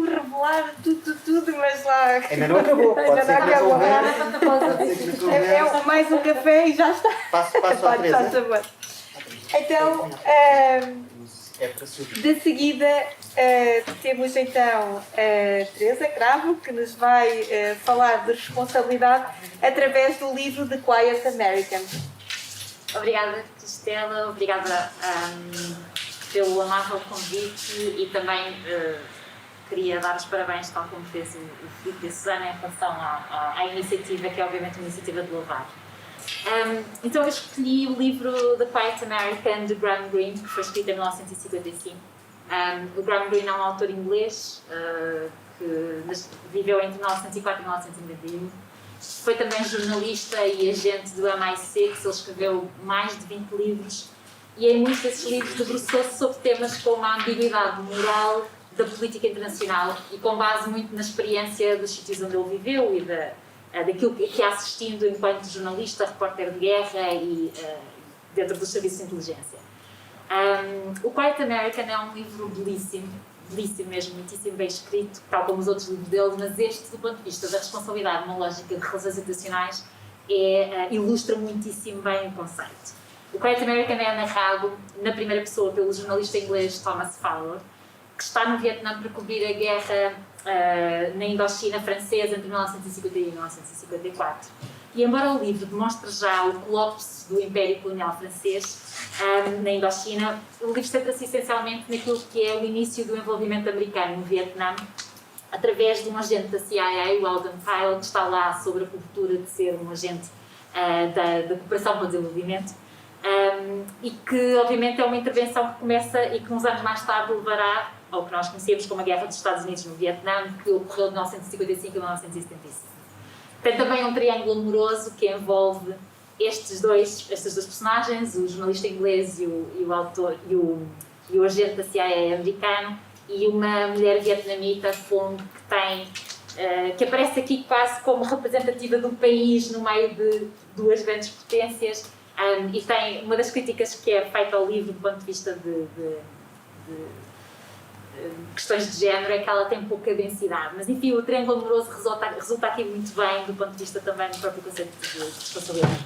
revelar tudo, mas lá... Ainda não acabou, pode Ainda ser não que na acabou. conversa. É mais um café e já está. Passo à Teresa. Então, É para subir. de seguida, temos então a Teresa Cravo, que nos vai falar de responsabilidade através do livro The Quiet American. Obrigada, Cristela, obrigada pelo amável convite e também queria dar os parabéns, tal como fez o Filipe e a Susana, em relação à iniciativa, que é obviamente uma iniciativa de louvar. Então eu escolhi o livro The Quiet American, de Graham Greene, que foi escrito em 1955. O Graham Greene é um autor inglês que viveu entre 1904 e 1991. Foi também jornalista e agente do MI6, ele escreveu mais de 20 livros e em muitos desses livros debruçou-se sobre temas como a ambiguidade moral da política internacional e com base muito na experiência dos sítios onde ele viveu e daquilo que ia assistindo enquanto jornalista, repórter de guerra e dentro dos serviços de inteligência. O Quiet American é um livro belíssimo mesmo, muitíssimo bem escrito, tal como os outros livros dele, mas este, do ponto de vista da responsabilidade na lógica de relações internacionais, ilustra muitíssimo bem o conceito. O Quiet American é narrado na primeira pessoa pelo jornalista inglês Thomas Fowler, que está no Vietnã para cobrir a guerra na Indochina francesa entre 1951 e 1954. E embora o livro demonstre já o colapso do Império Colonial Francês na Indochina, o livro centra-se essencialmente naquilo que é o início do envolvimento americano no Vietnã, através de um agente da CIA, o Alden Pyle, que está lá sob a cobertura de ser um agente da cooperação para o desenvolvimento, e que obviamente é uma intervenção que começa e que uns anos mais tarde levará ao que nós conhecemos como a Guerra dos Estados Unidos no Vietnã, que ocorreu de 1955 a 1975. Tem também um triângulo amoroso que envolve estas duas personagens, o jornalista inglês e o agente da CIA americano, e uma mulher vietnamita, Phuong, que aparece aqui quase como representativa do país no meio de duas grandes potências, e tem uma das críticas que é feita ao livro do ponto de vista de questões de género é que ela tem pouca densidade, mas enfim, o triângulo amoroso resulta aqui muito bem do ponto de vista também do próprio conceito de responsabilidade.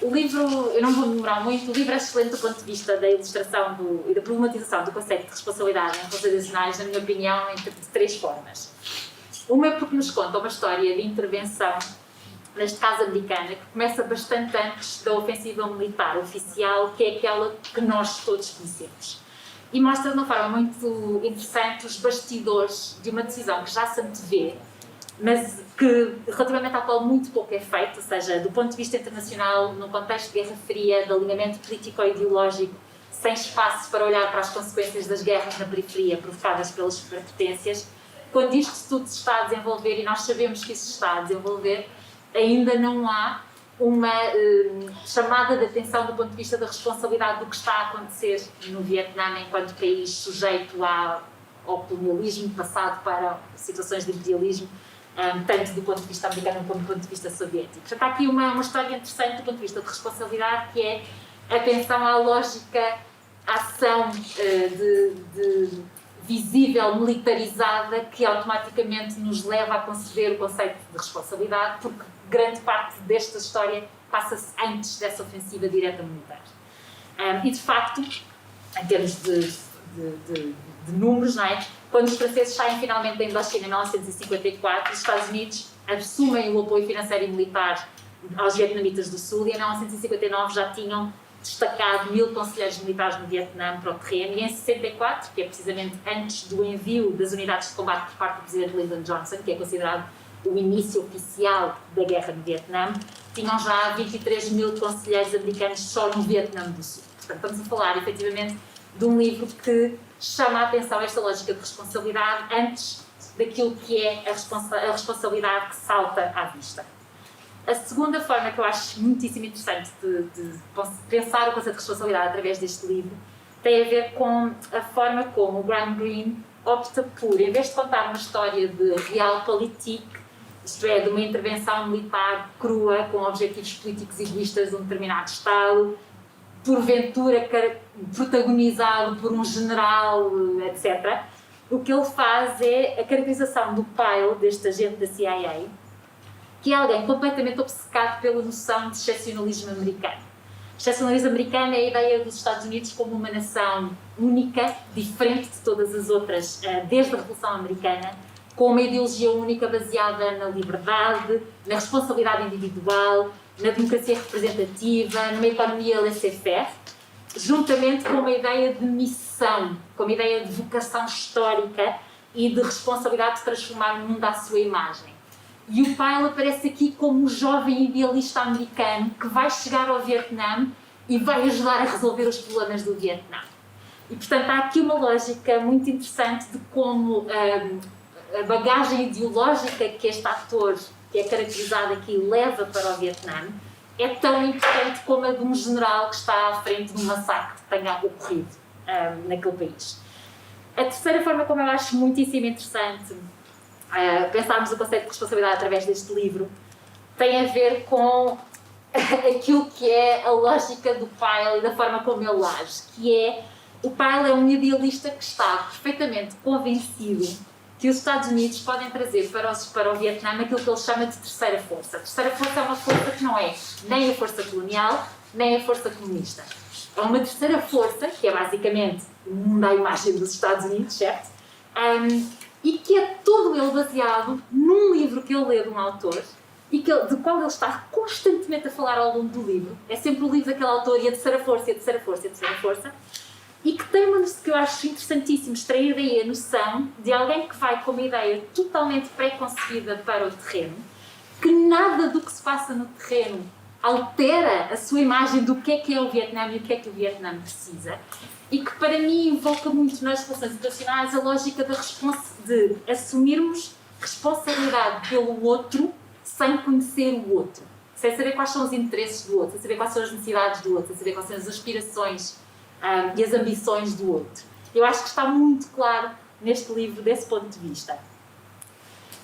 O livro, eu não vou demorar muito, o livro é excelente do ponto de vista da ilustração e da problematização do conceito de responsabilidade em relações internacionais, na minha opinião, de três formas. Uma é porque nos conta uma história de intervenção, neste caso americana, que começa bastante antes da ofensiva militar oficial, que é aquela que nós todos conhecemos. E mostra de uma forma muito interessante os bastidores de uma decisão que já se antevê, mas que relativamente à qual muito pouco é feito, ou seja, do ponto de vista internacional, no contexto de Guerra Fria, de alinhamento político-ideológico, sem espaço para olhar para as consequências das guerras na periferia provocadas pelas superpotências, quando isto tudo se está a desenvolver, e nós sabemos que isso se está a desenvolver, ainda não há uma chamada de atenção do ponto de vista da responsabilidade do que está a acontecer no Vietnã enquanto país sujeito ao colonialismo passado para situações de imperialismo, tanto do ponto de vista americano como do ponto de vista soviético. Portanto, há aqui uma história interessante do ponto de vista de responsabilidade, que é a atenção à lógica, à ação visível, militarizada, que automaticamente nos leva a conceber o conceito de responsabilidade, porque grande parte desta história passa-se antes dessa ofensiva direta militar. E, de facto, em termos de números, não é? Quando os franceses saem finalmente da Indochina em 1954, os Estados Unidos assumem o apoio financeiro e militar aos vietnamitas do Sul, e em 1959 já tinham destacado 1000 conselheiros militares no Vietnã para o terreno, e em 64, que é precisamente antes do envio das unidades de combate por parte do presidente Lyndon Johnson, que é considerado o início oficial da guerra no Vietnã, tinham já 23 mil conselheiros americanos só no Vietnã do Sul. Portanto, estamos a falar, efetivamente, de um livro que chama a atenção a esta lógica de responsabilidade antes daquilo que é a responsabilidade que salta à vista. A segunda forma que eu acho muitíssimo interessante de pensar o conceito de responsabilidade através deste livro tem a ver com a forma como o Graham Greene opta por, em vez de contar uma história de realpolitik, isto é, de uma intervenção militar crua com objetivos políticos egoístas de um determinado Estado, porventura protagonizado por um general, etc., o que ele faz é a caracterização do Pyle, deste agente da CIA, que é alguém completamente obcecado pela noção de excepcionalismo americano. O excepcionalismo americano é a ideia dos Estados Unidos como uma nação única, diferente de todas as outras, desde a Revolução Americana, com uma ideologia única baseada na liberdade, na responsabilidade individual, na democracia representativa, numa economia laissez-faire, juntamente com uma ideia de missão, com uma ideia de vocação histórica e de responsabilidade de transformar o mundo à sua imagem. E o Pyle aparece aqui como um jovem idealista americano que vai chegar ao Vietnã e vai ajudar a resolver os problemas do Vietnã. E, portanto, há aqui uma lógica muito interessante de como a bagagem ideológica que este ator, que é caracterizado aqui, leva para o Vietnã, é tão importante como a de um general que está à frente de um massacre que tenha ocorrido naquele país. A terceira forma como eu acho muitíssimo interessante pensarmos o conceito de responsabilidade através deste livro tem a ver com aquilo que é a lógica do Pyle e da forma como ele age, que é, o Pyle é um idealista que está perfeitamente convencido que os Estados Unidos podem trazer para o Vietnã aquilo que ele chama de terceira força. A terceira força é uma força que não é nem a força colonial, nem a força comunista. É uma terceira força, que é basicamente o mundo à imagem dos Estados Unidos, certo? E que é todo ele baseado num livro que ele lê de um autor e de qual ele está constantemente a falar ao longo do livro. É sempre o livro daquele autor e a terceira força, e a terceira força, e a terceira força. E que tem uma que eu acho interessantíssimo extrair daí a noção de alguém que vai com uma ideia totalmente pré-concebida para o terreno, que nada do que se passa no terreno altera a sua imagem do que é o Vietnã e o que é que o Vietnã precisa. E que para mim invoca muito nas relações internacionais a lógica de assumirmos responsabilidade pelo outro sem conhecer o outro, sem saber quais são os interesses do outro, sem saber quais são as necessidades do outro, sem saber quais são as aspirações e as ambições do outro. Eu acho que está muito claro neste livro desse ponto de vista.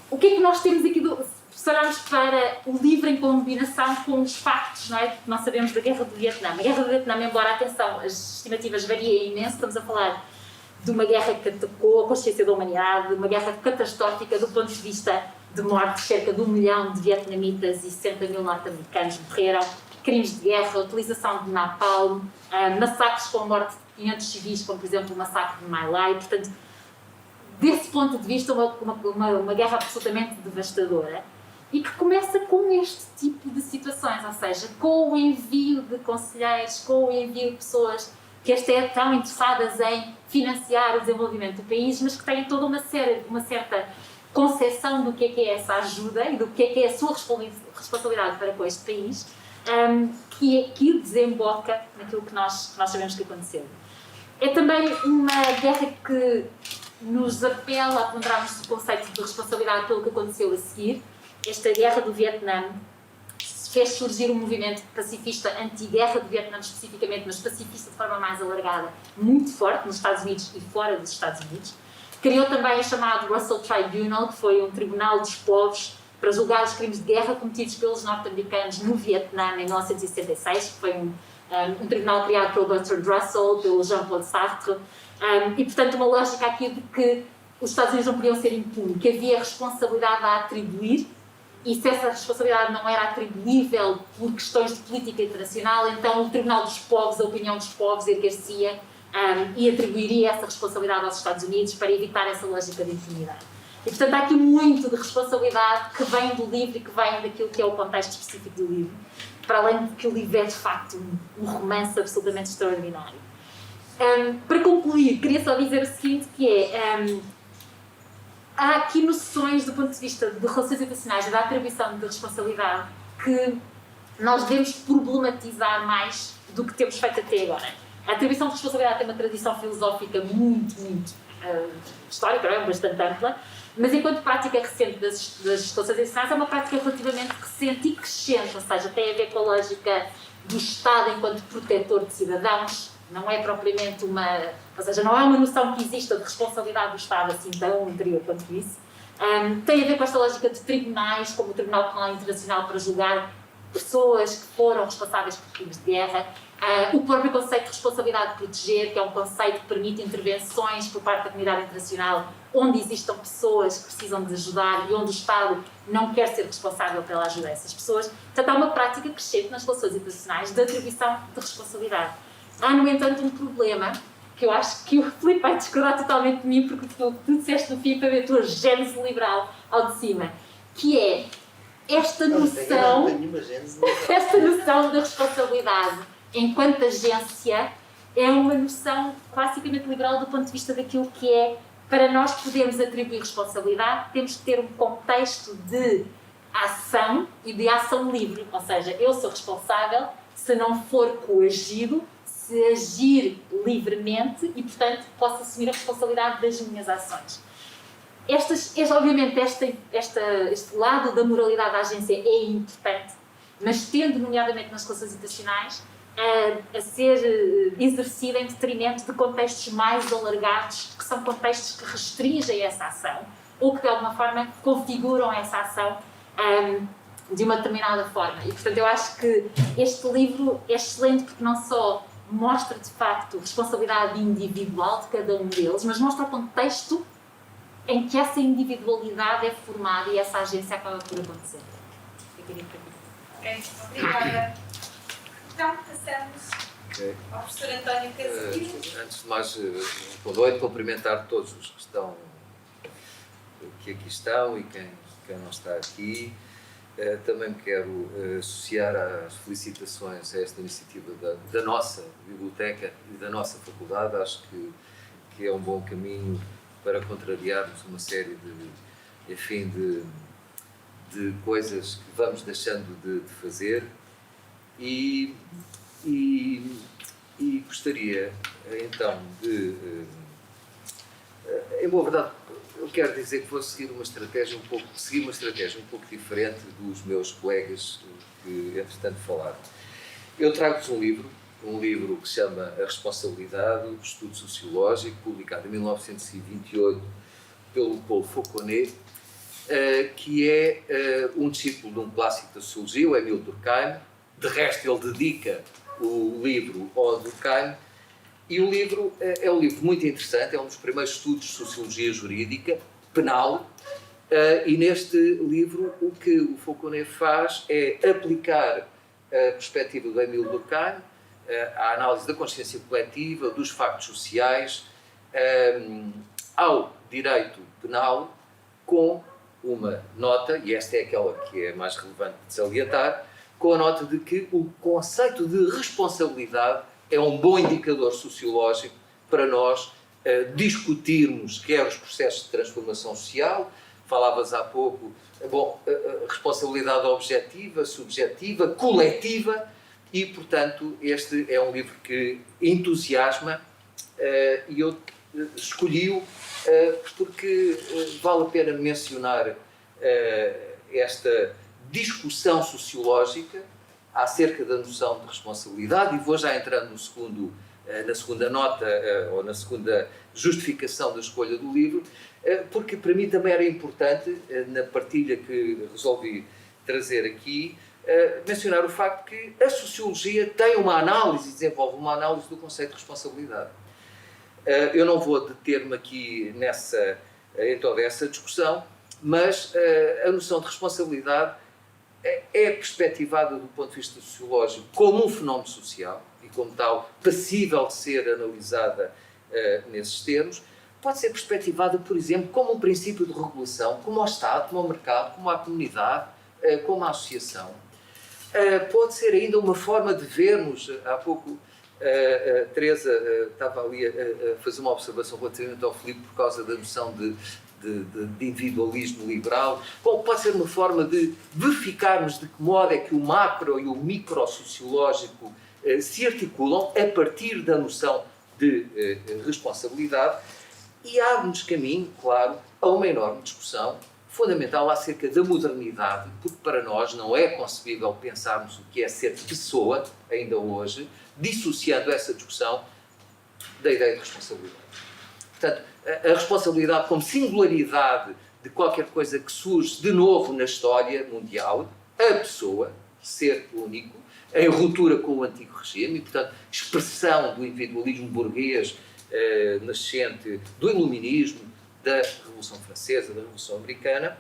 O que é que nós temos aqui, se olharmos para o livro em combinação com os factos, não é, que nós sabemos da Guerra do Vietnã. A Guerra do Vietnã, embora, atenção, as estimativas variem imenso, estamos a falar de uma guerra que atacou a consciência da humanidade, uma guerra catastrófica do ponto de vista de morte, cerca de 1 milhão de vietnamitas e 60 mil norte-americanos morreram, crimes de guerra, utilização de napalm, massacres com a morte de 500 civis, como por exemplo o massacre de My Lai. Portanto, desse ponto de vista, uma guerra absolutamente devastadora e que começa com este tipo de situações, ou seja, com o envio de conselheiros, com o envio de pessoas que estão interessadas em financiar o desenvolvimento do país, mas que têm toda uma certa concepção do que é essa ajuda e do que é a sua responsabilidade para com este país, que desemboca naquilo que nós sabemos que aconteceu. É também uma guerra que nos apela a ponderarmos o conceito de responsabilidade pelo que aconteceu a seguir. Esta guerra do Vietnã fez surgir um movimento pacifista anti-guerra do Vietnã especificamente, mas pacifista de forma mais alargada, muito forte nos Estados Unidos e fora dos Estados Unidos. Criou também o chamado Russell Tribunal, que foi um tribunal dos povos para julgar os crimes de guerra cometidos pelos norte-americanos no Vietnã em 1966, que foi um tribunal criado pelo Bertrand Russell, pelo Jean-Paul Sartre, e portanto uma lógica aqui de que os Estados Unidos não podiam ser impunes, que havia responsabilidade a atribuir, e se essa responsabilidade não era atribuível por questões de política internacional, então o Tribunal dos Povos, a opinião dos povos, erguer-se-ia e atribuiria essa responsabilidade aos Estados Unidos para evitar essa lógica de impunidade. E portanto há aqui muito de responsabilidade que vem do livro e que vem daquilo que é o contexto específico do livro, para além de que o livro é de facto um romance absolutamente extraordinário. Para concluir, queria só dizer o seguinte, que é, há aqui noções do ponto de vista de relações internacionais e da atribuição de responsabilidade que nós devemos problematizar mais do que temos feito até agora. A atribuição de responsabilidade tem uma tradição filosófica muito histórica, não é? Bastante ampla, mas enquanto prática recente das relações internacionais é uma prática relativamente recente e crescente, ou seja, tem a ver com a lógica do Estado enquanto protetor de cidadãos, não é propriamente ou seja, não é uma noção que exista de responsabilidade do Estado assim tão anterior quanto isso. Tem a ver com esta lógica de tribunais, como o Tribunal Penal Internacional, para julgar pessoas que foram responsáveis por crimes de guerra. O próprio conceito de responsabilidade de proteger, que é um conceito que permite intervenções por parte da comunidade internacional onde existam pessoas que precisam de ajudar e onde o Estado não quer ser responsável pela ajuda a essas pessoas. Portanto, há uma prática crescente nas relações internacionais de atribuição de responsabilidade. Há, no entanto, um problema que eu acho que o Filipe vai discordar totalmente de mim, porque tu disseste no fim para ver a tua gênese liberal ao de cima, que é esta noção da responsabilidade enquanto agência é uma noção classicamente liberal do ponto de vista daquilo que é, para nós podermos atribuir responsabilidade, temos que ter um contexto de ação e de ação livre, ou seja, eu sou responsável se não for coagido, se agir livremente e, portanto, posso assumir a responsabilidade das minhas ações. Obviamente, este lado da moralidade da agência é importante, mas tendo, nomeadamente nas relações internacionais, a ser exercida em detrimento de contextos mais alargados, que são contextos que restringem essa ação ou que, de alguma forma, configuram essa ação de uma determinada forma. E, portanto, eu acho que este livro é excelente porque não só mostra, de facto, a responsabilidade individual de cada um deles, mas mostra o contexto em que essa individualidade é formada e essa agência acaba por acontecer. Ok, obrigada. Então, passamos ao professor António Casimiro. Antes de mais, boa noite, cumprimentar todos os que aqui estão e quem não está aqui. Também me quero associar às felicitações a esta iniciativa da nossa biblioteca e da nossa faculdade. Acho que é um bom caminho para contrariarmos uma série de coisas que vamos deixando de fazer e gostaria então em boa verdade, eu quero dizer que vou seguir uma estratégia um pouco diferente dos meus colegas que entretanto falaram. Eu trago-vos um livro que se chama A Responsabilidade, um estudo sociológico, publicado em 1928 pelo Paul Fauconnet, que é um discípulo de um clássico da sociologia, o Émile Durkheim. De resto, ele dedica o livro ao Durkheim, e o livro é um livro muito interessante, é um dos primeiros estudos de sociologia jurídica, penal, e neste livro o que o Fauconnet faz é aplicar a perspectiva do Émile Durkheim, a análise da consciência coletiva, dos factos sociais, ao direito penal, com uma nota, e esta é aquela que é mais relevante de salientar, com a nota de que o conceito de responsabilidade é um bom indicador sociológico para nós discutirmos quer os processos de transformação social, falavas há pouco, responsabilidade objetiva, subjetiva, coletiva, e, portanto, este é um livro que entusiasma e eu escolhi-o porque vale a pena mencionar esta discussão sociológica acerca da noção de responsabilidade, e vou já entrando na segunda nota ou na segunda justificação da escolha do livro, porque para mim também era importante, na partilha que resolvi trazer aqui, mencionar o facto que a sociologia tem uma análise, desenvolve uma análise do conceito de responsabilidade. Eu não vou deter-me aqui em toda essa discussão, mas a noção de responsabilidade é perspectivada do ponto de vista sociológico como um fenómeno social e, como tal, passível de ser analisada nesses termos. Pode ser perspectivada, por exemplo, como um princípio de regulação, como ao Estado, como ao mercado, como à comunidade, como à associação. Pode ser ainda uma forma de vermos, há pouco a Teresa estava ali a fazer uma observação relativamente ao Filipe por causa da noção de individualismo liberal, como pode ser uma forma de verificarmos de que modo é que o macro e o micro-sociológico se articulam a partir da noção de responsabilidade, e abre-nos caminho, claro, a uma enorme discussão fundamental acerca da modernidade, porque para nós não é concebível pensarmos o que é ser pessoa, ainda hoje, dissociando essa discussão da ideia de responsabilidade. Portanto, a responsabilidade como singularidade de qualquer coisa que surge de novo na história mundial, a pessoa, ser único, em ruptura com o antigo regime, e, portanto, expressão do individualismo burguês nascente do iluminismo, da Revolução Francesa, da Revolução Americana,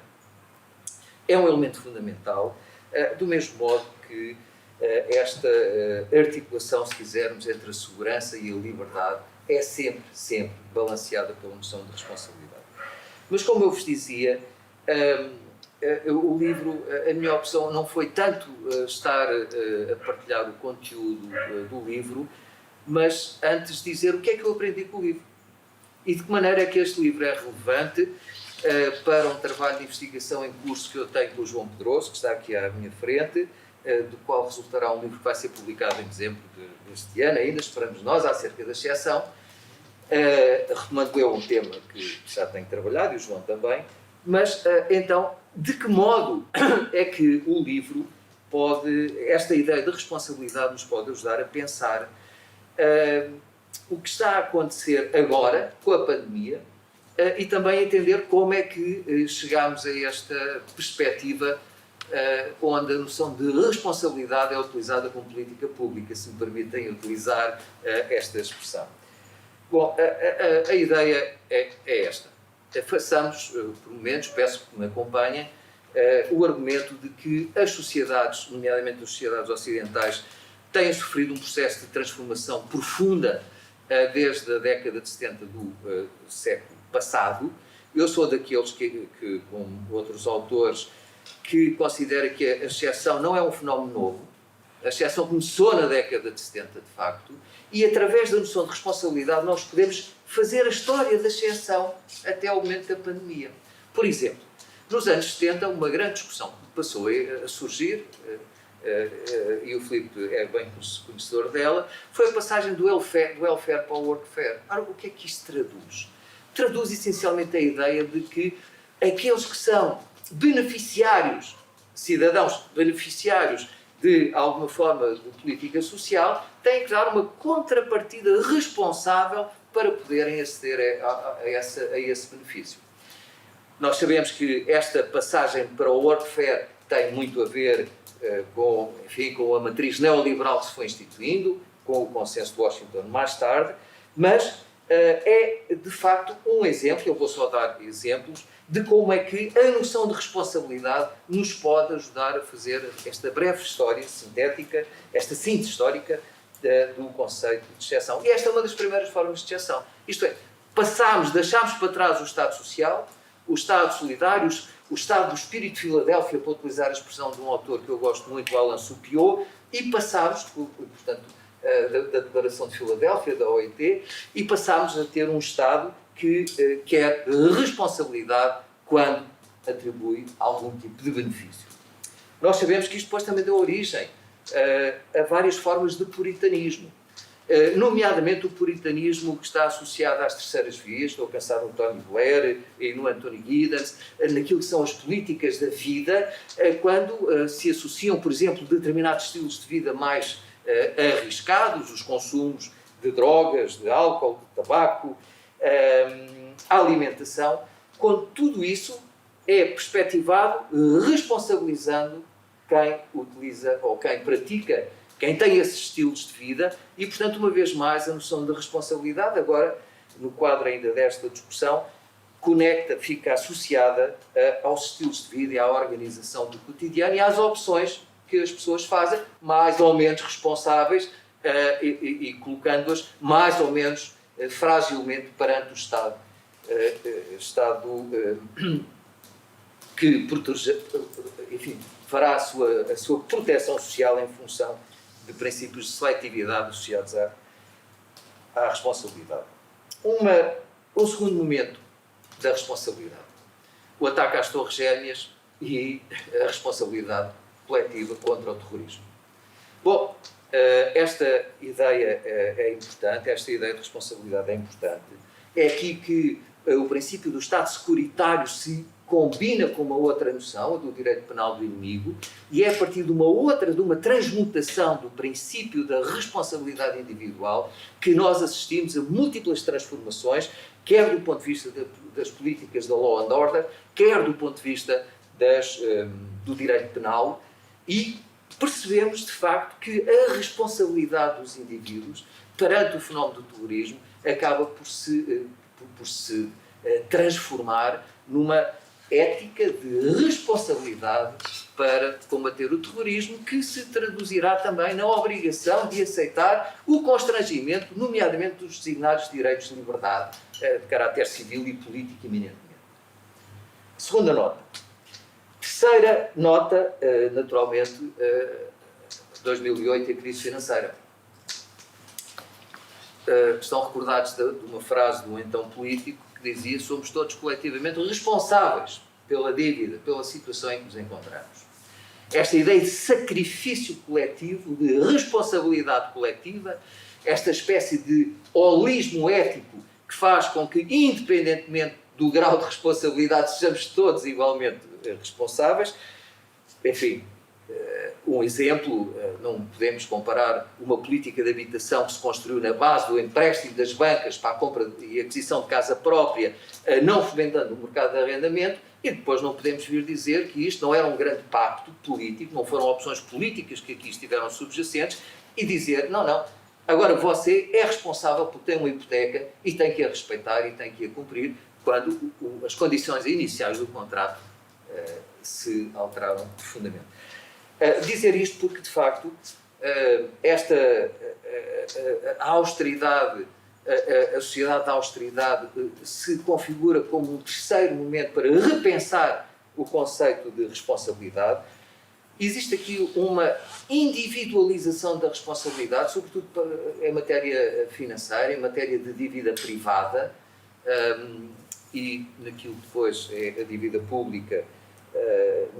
é um elemento fundamental, do mesmo modo que esta articulação, se quisermos, entre a segurança e a liberdade é sempre, sempre balanceada pela noção de responsabilidade. Mas, como eu vos dizia, o livro, a minha opção não foi tanto estar a partilhar o conteúdo do livro, mas antes dizer o que é que eu aprendi com o livro. E de que maneira é que este livro é relevante para um trabalho de investigação em curso que eu tenho com o João Pedroso, que está aqui à minha frente, do qual resultará um livro que vai ser publicado em dezembro deste ano, ainda esperamos nós, acerca da exceção. Retomando eu um tema que já tenho trabalhado, e o João também, mas então, de que modo é que o livro pode, esta ideia de responsabilidade nos pode ajudar a pensar o que está a acontecer agora com a pandemia e também entender como é que chegamos a esta perspectiva onde a noção de responsabilidade é utilizada como política pública, se me permitem utilizar esta expressão. Bom, a ideia é esta. Façamos, por momentos, peço que me acompanhem, o argumento de que as sociedades, nomeadamente as sociedades ocidentais, têm sofrido um processo de transformação profunda desde a década de 70 do século passado. Eu sou daqueles que, como outros autores, que considera que a exceção não é um fenómeno novo. A exceção começou na década de 70, de facto, e através da noção de responsabilidade nós podemos fazer a história da exceção até ao momento da pandemia. Por exemplo, nos anos 70, uma grande discussão passou a surgir, e o Filipe é bem conhecedor dela, foi a passagem do welfare para o workfare. Ora, o que é que isto traduz? Traduz essencialmente a ideia de que aqueles que são beneficiários, cidadãos beneficiários de alguma forma de política social, têm que dar uma contrapartida responsável para poderem aceder a esse benefício. Nós sabemos que esta passagem para o workfare tem muito a ver com a matriz neoliberal que se foi instituindo, com o consenso de Washington mais tarde, mas é de facto um exemplo, eu vou só dar exemplos, de como é que a noção de responsabilidade nos pode ajudar a fazer esta breve história sintética, esta síntese histórica do conceito de exceção. E esta é uma das primeiras formas de exceção. Isto é, deixámos para trás o Estado Social, o Estado Solidário, o Estado do Espírito de Filadélfia, para utilizar a expressão de um autor que eu gosto muito, Alan Supiot, e passámos, portanto, da Declaração de Filadélfia, da OIT, e passámos a ter um Estado que quer responsabilidade quando atribui algum tipo de benefício. Nós sabemos que isto depois também deu origem a várias formas de puritanismo, nomeadamente o puritanismo que está associado às terceiras vias. Estou a pensar no Tony Blair e no Anthony Giddens, naquilo que são as políticas da vida, quando se associam, por exemplo, determinados estilos de vida mais arriscados, os consumos de drogas, de álcool, de tabaco, a alimentação, quando tudo isso é perspectivado responsabilizando quem utiliza ou quem pratica, quem tem esses estilos de vida, e, portanto, uma vez mais, a noção de responsabilidade, agora, no quadro ainda desta discussão, fica associada aos estilos de vida e à organização do cotidiano e às opções que as pessoas fazem, mais ou menos responsáveis, e colocando-as mais ou menos fragilmente perante o Estado. Que fará a sua proteção social em função de princípios de seletividade associados à responsabilidade. Um segundo momento da responsabilidade. o ataque às Torres Gêmeas e a responsabilidade coletiva contra o terrorismo. Bom, esta ideia é importante, esta ideia de responsabilidade é importante. É aqui que o princípio do Estado securitário se combina com uma outra noção, a do direito penal do inimigo, e é a partir de uma transmutação do princípio da responsabilidade individual que nós assistimos a múltiplas transformações, quer do ponto de vista das políticas da law and order, quer do ponto de vista do direito penal, e percebemos de facto que a responsabilidade dos indivíduos perante o fenómeno do terrorismo acaba por se transformar numa ética de responsabilidade para combater o terrorismo, que se traduzirá também na obrigação de aceitar o constrangimento, nomeadamente dos designados direitos de liberdade de caráter civil e político eminentemente. Segunda nota. Terceira nota, naturalmente, 2008 e a crise financeira. Estão recordados de uma frase de um então político que dizia: somos todos coletivamente responsáveis pela dívida, pela situação em que nos encontramos. Esta ideia de sacrifício coletivo, de responsabilidade coletiva, esta espécie de holismo ético que faz com que, independentemente do grau de responsabilidade, sejamos todos igualmente responsáveis. Enfim, um exemplo, não podemos comparar uma política de habitação que se construiu na base do empréstimo das bancas para a compra e aquisição de casa própria, não fomentando o mercado de arrendamento, e depois não podemos vir dizer que isto não era um grande pacto político, não foram opções políticas que aqui estiveram subjacentes, e dizer, não, agora você é responsável por ter uma hipoteca e tem que a respeitar e tem que a cumprir quando as condições iniciais do contrato se alteraram profundamente. Dizer isto porque, de facto, a austeridade, a sociedade da austeridade se configura como um terceiro momento para repensar o conceito de responsabilidade. Existe aqui uma individualização da responsabilidade, sobretudo em matéria financeira, em matéria de dívida privada, e naquilo que depois é a dívida pública,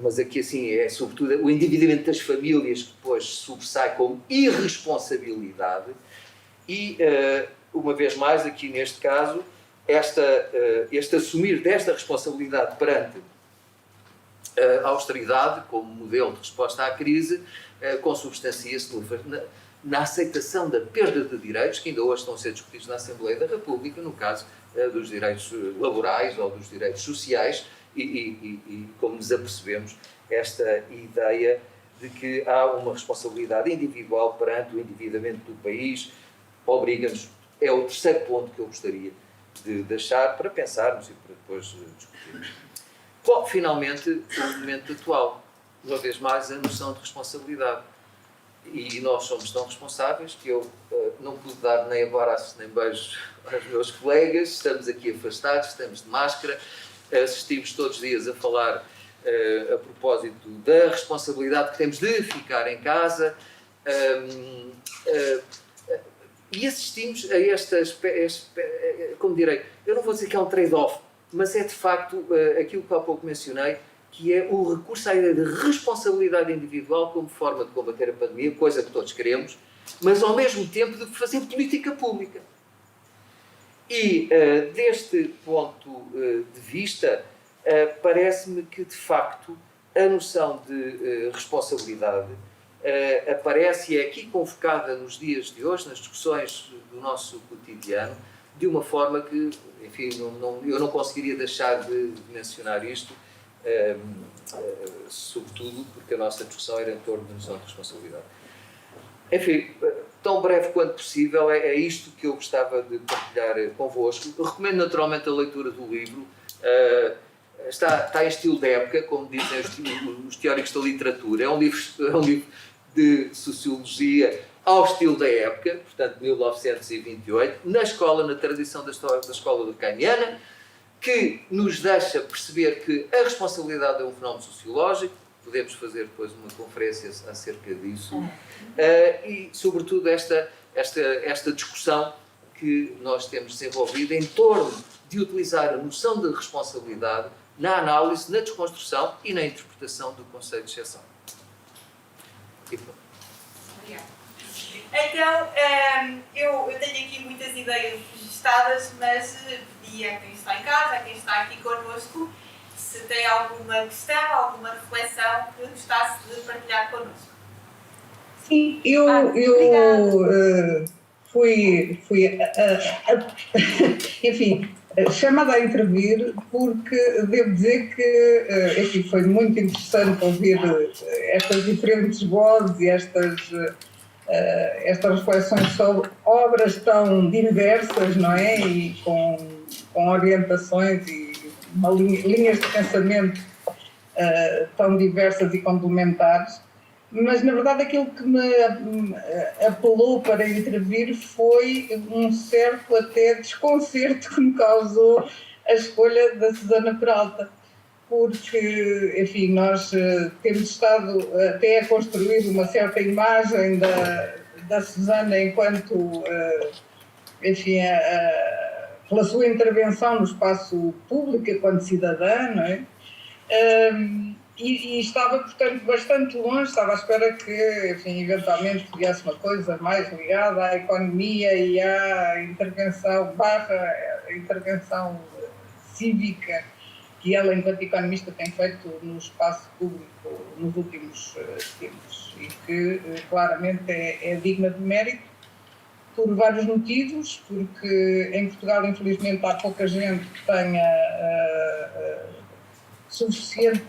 mas aqui assim é sobretudo o endividamento das famílias que depois sobressai como irresponsabilidade e, uma vez mais, aqui neste caso, este assumir desta responsabilidade perante a austeridade como modelo de resposta à crise consubstancia-se na aceitação da perda de direitos que ainda hoje estão a ser discutidos na Assembleia da República, no caso dos direitos laborais ou dos direitos sociais, e como nos apercebemos, esta ideia de que há uma responsabilidade individual perante o endividamento do país obriga-nos, é o terceiro ponto que eu gostaria de deixar para pensarmos e para depois discutirmos. Bom, finalmente, o momento atual, uma vez mais, a noção de responsabilidade. E nós somos tão responsáveis que eu não pude dar nem abraços nem beijos aos meus colegas, estamos aqui afastados, estamos de máscara, assistimos todos os dias a falar a propósito da responsabilidade que temos de ficar em casa, e assistimos a como direi, eu não vou dizer que é um trade-off, mas é de facto aquilo que há pouco mencionei, que é o recurso à ideia de responsabilidade individual como forma de combater a pandemia, coisa que todos queremos, mas ao mesmo tempo de fazer política pública. E deste ponto de vista, parece-me que de facto a noção de responsabilidade aparece e é aqui convocada nos dias de hoje, nas discussões do nosso cotidiano, de uma forma que, enfim, eu não conseguiria deixar de mencionar isto, sobretudo porque a nossa discussão era em torno da noção de responsabilidade. Enfim, tão breve quanto possível, é isto que eu gostava de partilhar convosco. Eu recomendo naturalmente a leitura do livro. Está em estilo de época, como dizem os teóricos da literatura. É um livro de sociologia ao estilo da época, portanto 1928, na tradição da história da escola durkheimiana, que nos deixa perceber que a responsabilidade é um fenómeno sociológico. Podemos fazer depois uma conferência acerca disso, e sobretudo esta discussão que nós temos desenvolvido em torno de utilizar a noção de responsabilidade na análise, na desconstrução e na interpretação do conceito de exceção. E pronto. Então, eu tenho aqui muitas ideias registadas, mas pedi a quem está em casa, a quem está aqui connosco, se tem alguma questão, alguma reflexão que gostasse de partilhar connosco. Sim, eu fui enfim, chamada a intervir porque devo dizer que enfim, foi muito interessante ouvir estas diferentes vozes e estas reflexões sobre obras tão diversas, não é? E com orientações e linhas de pensamento tão diversas e complementares. Mas, na verdade, aquilo que me apelou para intervir foi um certo até desconcerto que me causou a escolha da Susana Peralta. Porque, enfim, nós temos estado até a construir uma certa imagem da Susana enquanto, enfim, pela sua intervenção no espaço público enquanto cidadã, não é? E estava, portanto, bastante longe, estava à espera que, enfim, eventualmente viesse uma coisa mais ligada à economia e à intervenção cívica que ela, enquanto economista, tem feito no espaço público nos últimos tempos e que claramente é digna de mérito por vários motivos, porque em Portugal, infelizmente, há pouca gente que tenha suficiente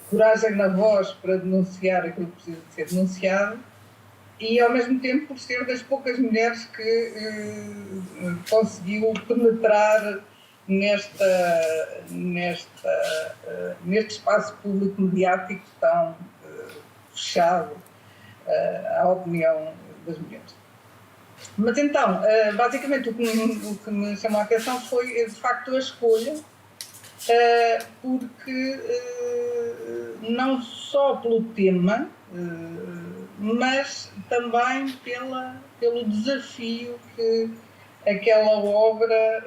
coragem na voz para denunciar aquilo que precisa de ser denunciado e, ao mesmo tempo, por ser das poucas mulheres que conseguiu penetrar neste espaço público mediático tão fechado à opinião das mulheres. Mas então, basicamente o que me chamou a atenção foi de facto a escolha, porque não só pelo tema, mas também pelo desafio que aquela obra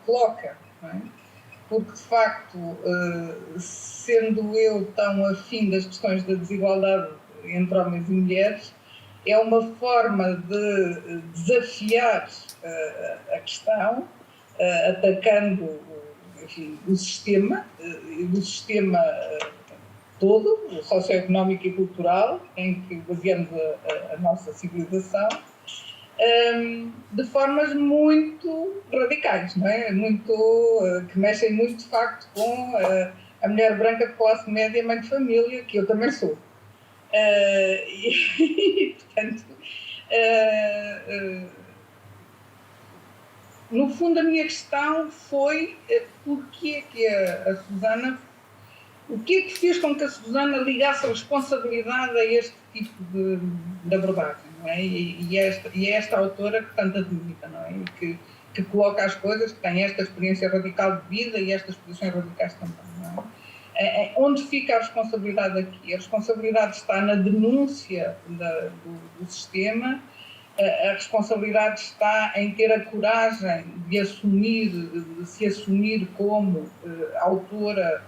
coloca, não é? Porque, de facto, sendo eu tão afim das questões da desigualdade entre homens e mulheres, é uma forma de desafiar a questão, atacando, enfim, o sistema todo, o socioeconómico e cultural, em que baseamos a nossa civilização, de formas muito radicais, não é? Que mexem muito, de facto, com a mulher branca de classe média, mãe de família, que eu também sou. Portanto, no fundo, a minha questão foi porque é que a Susana, o que é que fez com que a Susana ligasse a responsabilidade a este tipo de abordagem, não é? E é esta autora que tanto admira, não é? E que coloca as coisas, que tem esta experiência radical de vida e estas posições radicais também, não é? Onde fica a responsabilidade aqui? A responsabilidade está na denúncia do sistema, a responsabilidade está em ter a coragem de se assumir como autora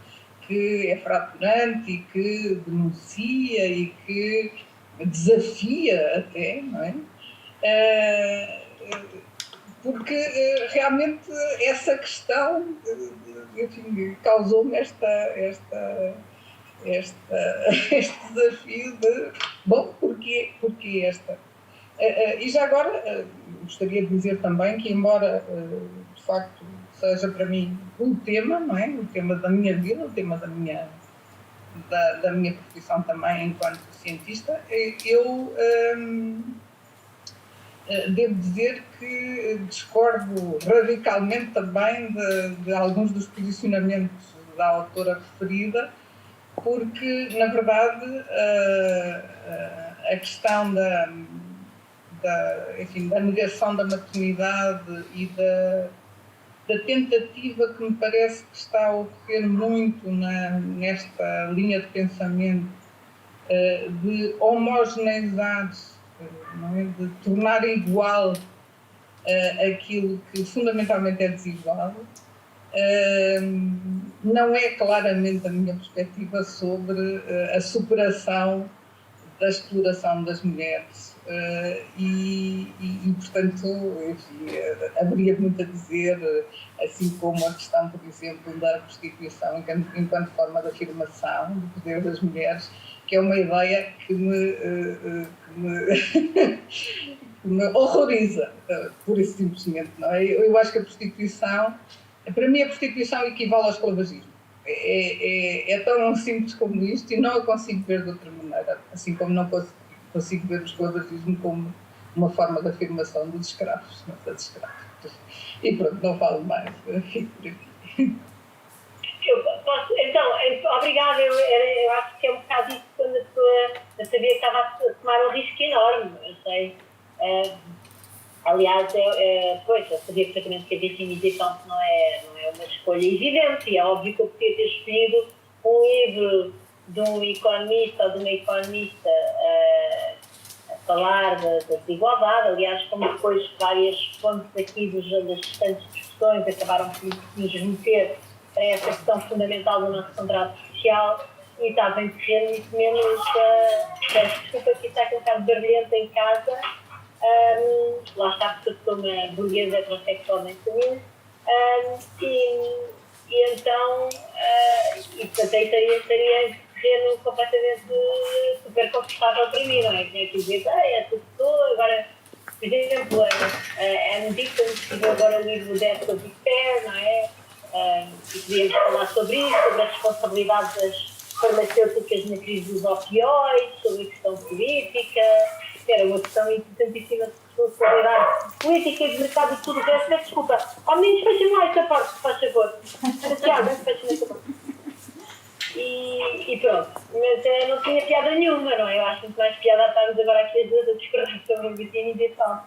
que é fraturante e que denuncia e que desafia até, não é? Porque realmente essa questão, enfim, causou-me este desafio de, bom, porquê esta? E já agora gostaria de dizer também que, embora de facto seja para mim um tema, não é? O tema da minha vida, o tema da minha profissão também enquanto cientista, eu devo dizer que discordo radicalmente também de alguns dos posicionamentos da autora referida, porque, na verdade, a questão da negação da maternidade e da tentativa que me parece que está a ocorrer muito nesta linha de pensamento de homogeneizar, não é? De tornar igual aquilo que fundamentalmente é desigual, não é claramente a minha perspectiva sobre a superação da exploração das mulheres e portanto, enfim, haveria muito a dizer, assim como a questão, por exemplo, da prostituição enquanto forma de afirmação do poder das mulheres, que é uma ideia que me horroriza, pura e simplesmente, não é? Eu acho que a prostituição, para mim a prostituição equivale ao esclavagismo. É tão simples como isto e não a consigo ver de outra maneira, assim como não consigo ver o esclavagismo como uma forma de afirmação dos escravos, não das escravos. E pronto, não falo mais, fico por aqui. Então, obrigada, eu acho que é um bocado isso quando a pessoa, eu sabia que estava a tomar um risco enorme, eu sei. Aliás, pois, eu sabia perfeitamente que a virginização não é uma escolha evidente, e é óbvio que eu podia ter escolhido um livro de um economista ou de uma economista a falar da desigualdade, aliás, como depois várias fontes aqui das restantes discussões acabaram por nos remeter a essa questão fundamental do nosso contrato social, e estava em terreno muito menos, desculpa que está aqui um bocado barulhento em casa, lá está, porque eu sou uma burguesa heterossexualmente feminina, e então, e portanto aí estaria em terreno completamente super confortável para mim, não é? Tinha que dizer, essa pessoa, agora, por exemplo, a Anne Dixon escreveu agora o livro Death of Despair, não é? E podíamos falar sobre isso, sobre as responsabilidades das farmacêuticas na crise dos opioides, sobre a questão política. Era uma questão importantíssima de responsabilidade política e de mercado e tudo o resto. Mas desculpa, ao menos fecha-me lá esta parte, se faz favor. Tiago, fecha-me esta parte. E pronto, mas não tinha piada nenhuma, não é? Eu acho muito mais piada a estarmos agora aqui a discordar sobre a vitimização.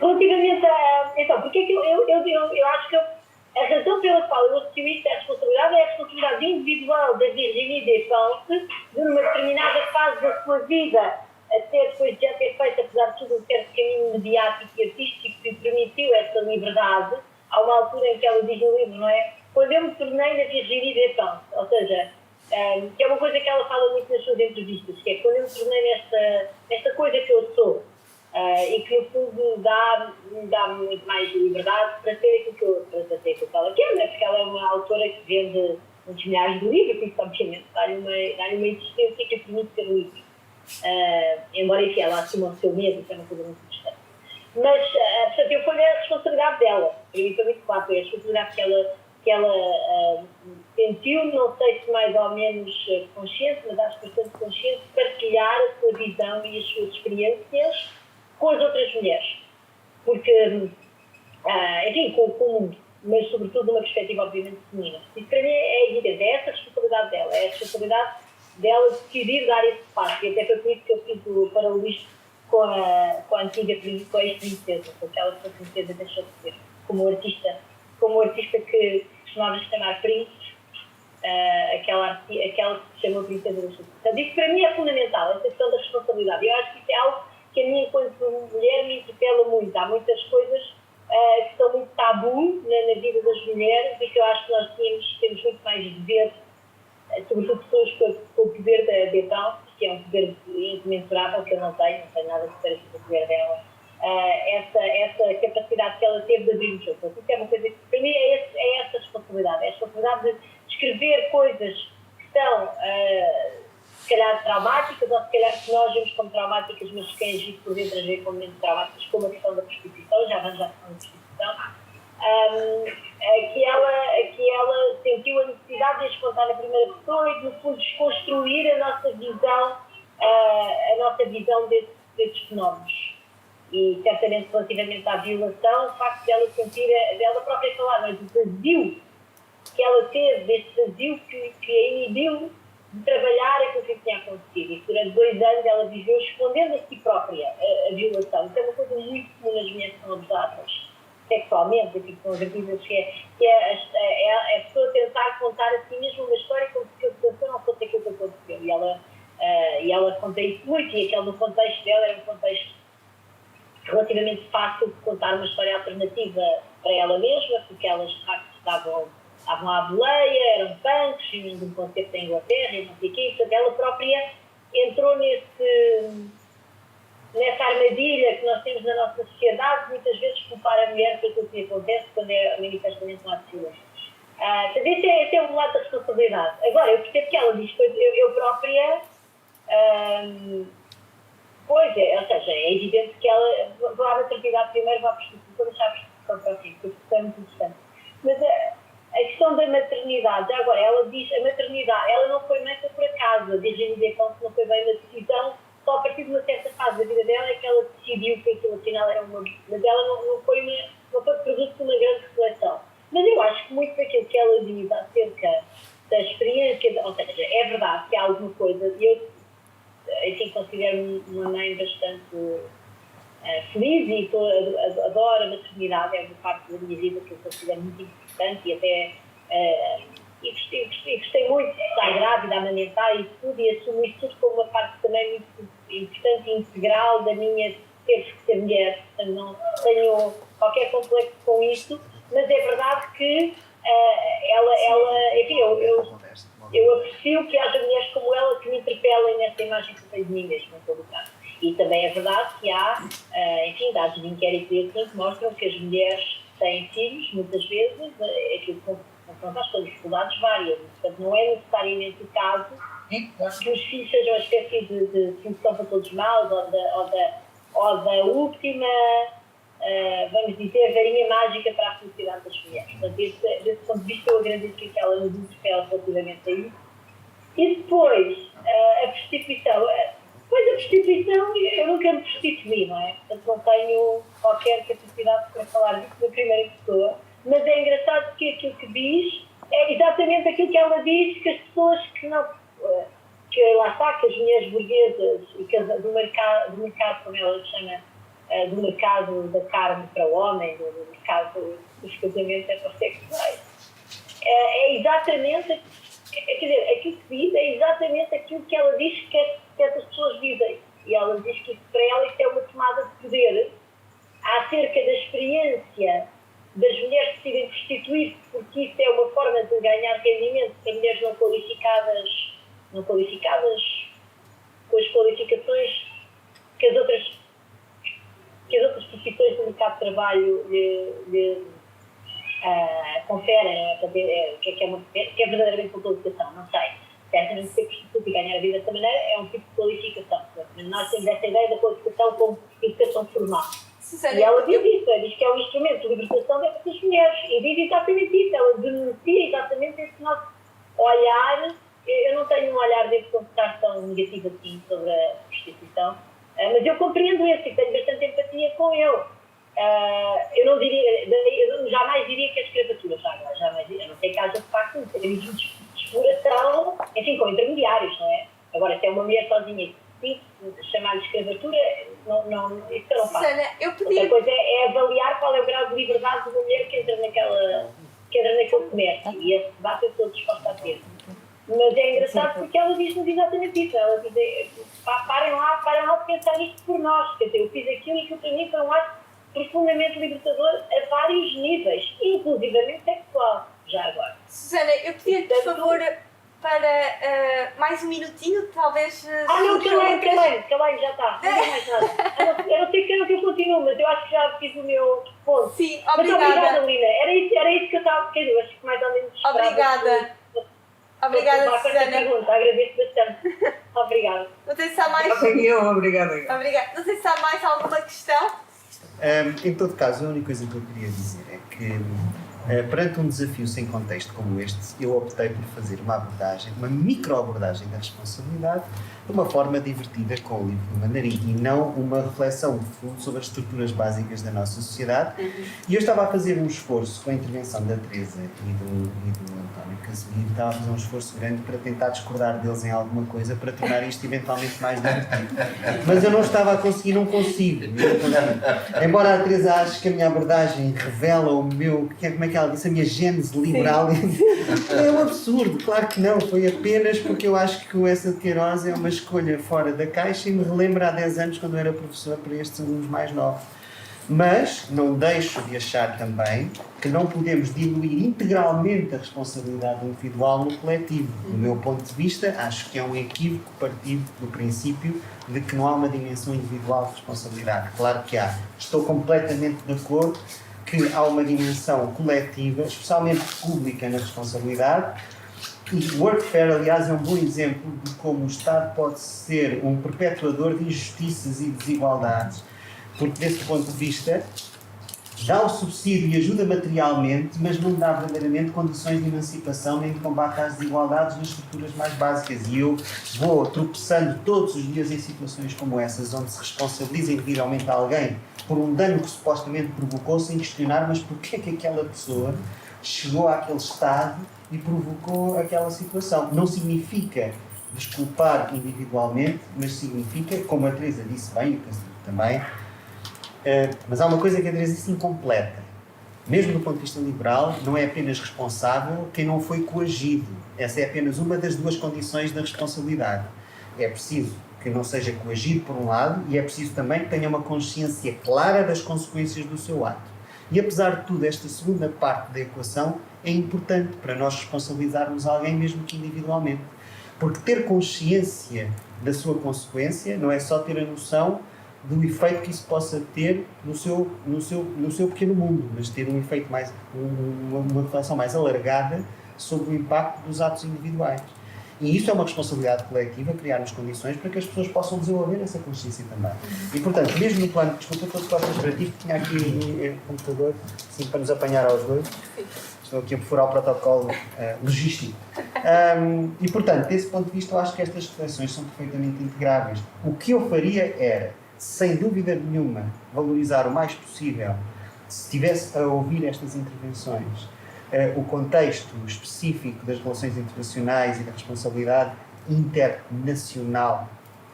Relativamente a. Então, porque é que eu acho que a razão pela qual eu assumo isto é a responsabilidade individual da Virginie Despentes de uma determinada fase da sua vida, até depois de já ter feito, apesar de tudo, um certo caminho mediático e artístico que permitiu essa liberdade. Há uma altura em que ela diz no livro, não é? Quando eu me tornei na Virginie Despentes, ou seja, que é uma coisa que ela fala muito nas suas entrevistas, que é quando eu me tornei nesta coisa que eu sou, e que no fundo dá muito mais liberdade para ter aquilo que ela quer, né? Porque ela é uma autora que vende muitos milhares de livros, e isso obviamente dá-lhe uma existência que a permite ter livros. Embora, enfim, ela assuma o seu medo, isso é uma coisa muito importante. Mas, portanto, eu fui a responsabilidade dela, para mim foi muito claro, foi a responsabilidade que ela sentiu, não sei se mais ou menos consciente, mas acho bastante consciente, de partilhar a sua visão e as suas experiências com as outras mulheres. Porque, enfim, com o mundo, mas sobretudo numa perspectiva obviamente feminina. Isso para mim é evidente, é essa a responsabilidade dela, é a responsabilidade dela decidir dar esse passo, e até foi por isso que eu fiz o paralelismo com a antiga, com a ex-princesa, com aquela que a princesa deixou de ser, como artista que costumava chamar Prince, aquela que se chamou Princesa da Xuxa. Portanto, isso para mim é fundamental, essa questão da responsabilidade. Eu acho que isso é algo que a mim, enquanto mulher, me interpela muito. Há muitas coisas que são muito tabu na vida das mulheres e que eu acho que nós temos muito mais dever, sobretudo pessoas com o poder da Betão, que é um poder incomensurável que eu não tenho nada de parecido com o poder dela. Essa capacidade que ela teve de abrir o jogo. Isso é uma coisa que, para mim, é essa responsabilidade. É a responsabilidade de escrever coisas que são, se calhar, traumáticas, ou se calhar que nós vemos como traumáticas, mas que quem agir por dentro vê como menos traumáticas, como a questão da prostituição, já vamos à questão da prostituição, que ela sentiu a necessidade de as contar na primeira pessoa e de, no fundo, desconstruir a nossa visão desses fenómenos. E certamente relativamente à violação, o facto de ela sentir, dela própria falar, mas o vazio que ela teve, este vazio que a inibiu de trabalhar aquilo que tinha acontecido. E durante 2 anos ela viveu escondendo a si própria a violação. Isso é uma coisa muito comum nas mulheres que são abusadas sexualmente, aqui são agredidas, que é a pessoa tentar contar a si mesma uma história como se aquilo que aconteceu não fosse aquilo que aconteceu. E ela conta isso muito, e aquele no contexto dela era um contexto relativamente fácil de contar uma história alternativa para ela mesma, porque elas de facto estavam estavam à boleia, eram punks, vinham de um concerto da Inglaterra e não sei o quê, portanto ela própria entrou nessa armadilha que nós temos na nossa sociedade, muitas vezes culpar a mulher por aquilo que acontece quando é manifestamente um ato violento. Portanto, esse é um lado da responsabilidade. Agora, eu percebo que ela diz que eu própria, pois é, ou seja, é evidente que ela vai à maternidade primeiro, vai à prostituição, deixar a prostituição para o fim, porque isso é muito importante. Mas a questão da maternidade, já agora, ela diz, a maternidade, ela não foi mãe por acaso, diz a Lídia Conte, não foi bem uma decisão, só a partir de uma certa fase da vida dela é que ela decidiu que aquilo afinal era uma... Mas ela não foi produto de uma grande reflexão. Mas eu acho que muito daquilo que ela diz acerca da experiência, ou seja, é verdade que há alguma coisa, e eu, enfim, considero-me uma mãe bastante feliz e adoro a maternidade, é uma parte da minha vida que eu considero muito importante e até... E gostei muito de estar grávida, a amamentar e tudo, e assumo isso tudo como uma parte também muito importante e integral da minha ter que ser mulher. Portanto, não tenho qualquer complexo com isto, mas é verdade que enfim, eu aprecio que haja mulheres como ela que me interpelem nesta imagem que eu tenho de mim mesma, em todo o caso. E também é verdade que há, enfim, dados de inquérito e assim que mostram que as mulheres têm filhos, muitas vezes, aquilo confrontadas com dificuldades várias. Portanto, não é necessariamente o caso que os filhos sejam uma espécie de solução para todos os males ou da última, vamos dizer, varinha mágica para a felicidade das mulheres. Portanto, desse ponto de vista, eu agradeço que ela nos interpela relativamente a isso. E depois, a prostituição. Pois a prostituição, eu nunca me prostituí, não é? Portanto, não tenho qualquer capacidade para falar disso da primeira pessoa. Mas é engraçado que aquilo que diz é exatamente aquilo que ela diz, que as pessoas que não... que lá está, que as mulheres burguesas e que do mercado, como ela chama, do mercado da carne para o homem, do mercado dos casamentos heterossexuais, é exatamente, quer dizer, aquilo que diz é exatamente aquilo que ela diz que essas pessoas vivem. E ela diz que para ela isto é uma tomada de poder acerca da experiência das mulheres decidem prostituir-se porque isso é uma forma de ganhar rendimento para mulheres não qualificadas com as qualificações que as outras profissões do mercado de trabalho lhe conferem, que é verdadeiramente uma qualificação, não sei. Certamente ser prostituta e ganhar a vida dessa maneira é um tipo de qualificação. Nós temos essa ideia da qualificação como educação formal. E ela diz isso, diz que é um instrumento de libertação dessas mulheres. E diz exatamente isso, ela denuncia exatamente esse nosso olhar. Eu não tenho um olhar desse estar tão negativo assim sobre a prostituição, mas eu compreendo esse e tenho bastante empatia com ele. Eu não diria, eu jamais diria que é escravatura, jamais diria, a não ser que haja de facto um mecanismo de exploração, enfim, com intermediários, não é? Agora, se é uma mulher sozinha que chamar de escravatura, isso eu não faço. Outra coisa é avaliar qual é o grau de liberdade de uma mulher que entra naquele comércio, e esse debate eu estou disposta a ter. Mas é engraçado porque ela diz-nos exatamente isso. Ela diz, parem lá de pensar isto por nós. Quer dizer, eu fiz aquilo e aquilo para mim foi um ato profundamente libertador a vários níveis, inclusivamente sexual, já agora. Susana, eu pedia-te, por favor, para mais um minutinho, talvez... não, calei, já está. Não é mais nada. Eu não sei que eu continuo, mas eu acho que já fiz o meu ponto. Sim, obrigada. Mas obrigada, Lina. Era isso que eu estava a querer. Acho que mais ou menos... Obrigada, Susana. Agradeço bastante. Obrigada. Não sei se há mais... Obrigada. Não sei se há mais alguma questão. Em todo caso, a única coisa que eu queria dizer é que, perante um desafio sem contexto como este, eu optei por fazer uma micro-abordagem da responsabilidade de uma forma divertida com o livro do Mandarim e não uma reflexão de fundo sobre as estruturas básicas da nossa sociedade. E eu estava a fazer um esforço com a intervenção da Teresa e do António Casimiro, estava a fazer um esforço grande para tentar discordar deles em alguma coisa para tornar isto eventualmente mais divertido. Mas eu não estava a conseguir, não consigo. Embora a Teresa ache que a minha abordagem revela o meu, como é que ela disse, a minha gênese liberal, é um absurdo, claro que não, foi apenas porque eu acho que o Essa de Queiroz é uma escolha fora da caixa e me relembra há 10 anos quando eu era professor para estes alunos mais novos. Mas não deixo de achar também que não podemos diluir integralmente a responsabilidade individual no coletivo. Do meu ponto de vista, acho que é um equívoco partir do princípio de que não há uma dimensão individual de responsabilidade. Claro que há. Estou completamente de acordo que há uma dimensão coletiva, especialmente pública, na responsabilidade. E o Workfare, aliás, é um bom exemplo de como o Estado pode ser um perpetuador de injustiças e desigualdades, porque, desse ponto de vista, dá o subsídio e ajuda materialmente, mas não dá verdadeiramente condições de emancipação nem de combate às desigualdades nas estruturas mais básicas. E eu vou tropeçando todos os dias em situações como essas, onde se responsabiliza individualmente alguém por um dano que supostamente provocou, sem questionar, mas porquê é que aquela pessoa chegou àquele estado e provocou aquela situação. Não significa desculpar individualmente, mas significa, como a Teresa disse bem, e o Castro também, mas há uma coisa que a Teresa disse incompleta. Mesmo do ponto de vista liberal, não é apenas responsável quem não foi coagido. Essa é apenas uma das duas condições da responsabilidade. É preciso que não seja coagido, por um lado, e é preciso também que tenha uma consciência clara das consequências do seu ato. E apesar de tudo, esta segunda parte da equação é importante para nós responsabilizarmos alguém, mesmo que individualmente. Porque ter consciência da sua consequência não é só ter a noção do efeito que isso possa ter no seu pequeno mundo, mas ter um efeito mais, uma reflexão mais alargada sobre o impacto dos atos individuais. E isso é uma responsabilidade coletiva, criarmos condições para que as pessoas possam desenvolver essa consciência também. E, portanto, mesmo no plano, desculpa, estou de costas para ti, tinha aqui o computador, assim, para nos apanhar aos dois. Estou aqui a perfurar o protocolo logístico. E, portanto, desse ponto de vista, eu acho que estas reflexões são perfeitamente integráveis. O que eu faria era, sem dúvida nenhuma, valorizar o mais possível, se estivesse a ouvir estas intervenções, o contexto específico das relações internacionais e da responsabilidade internacional.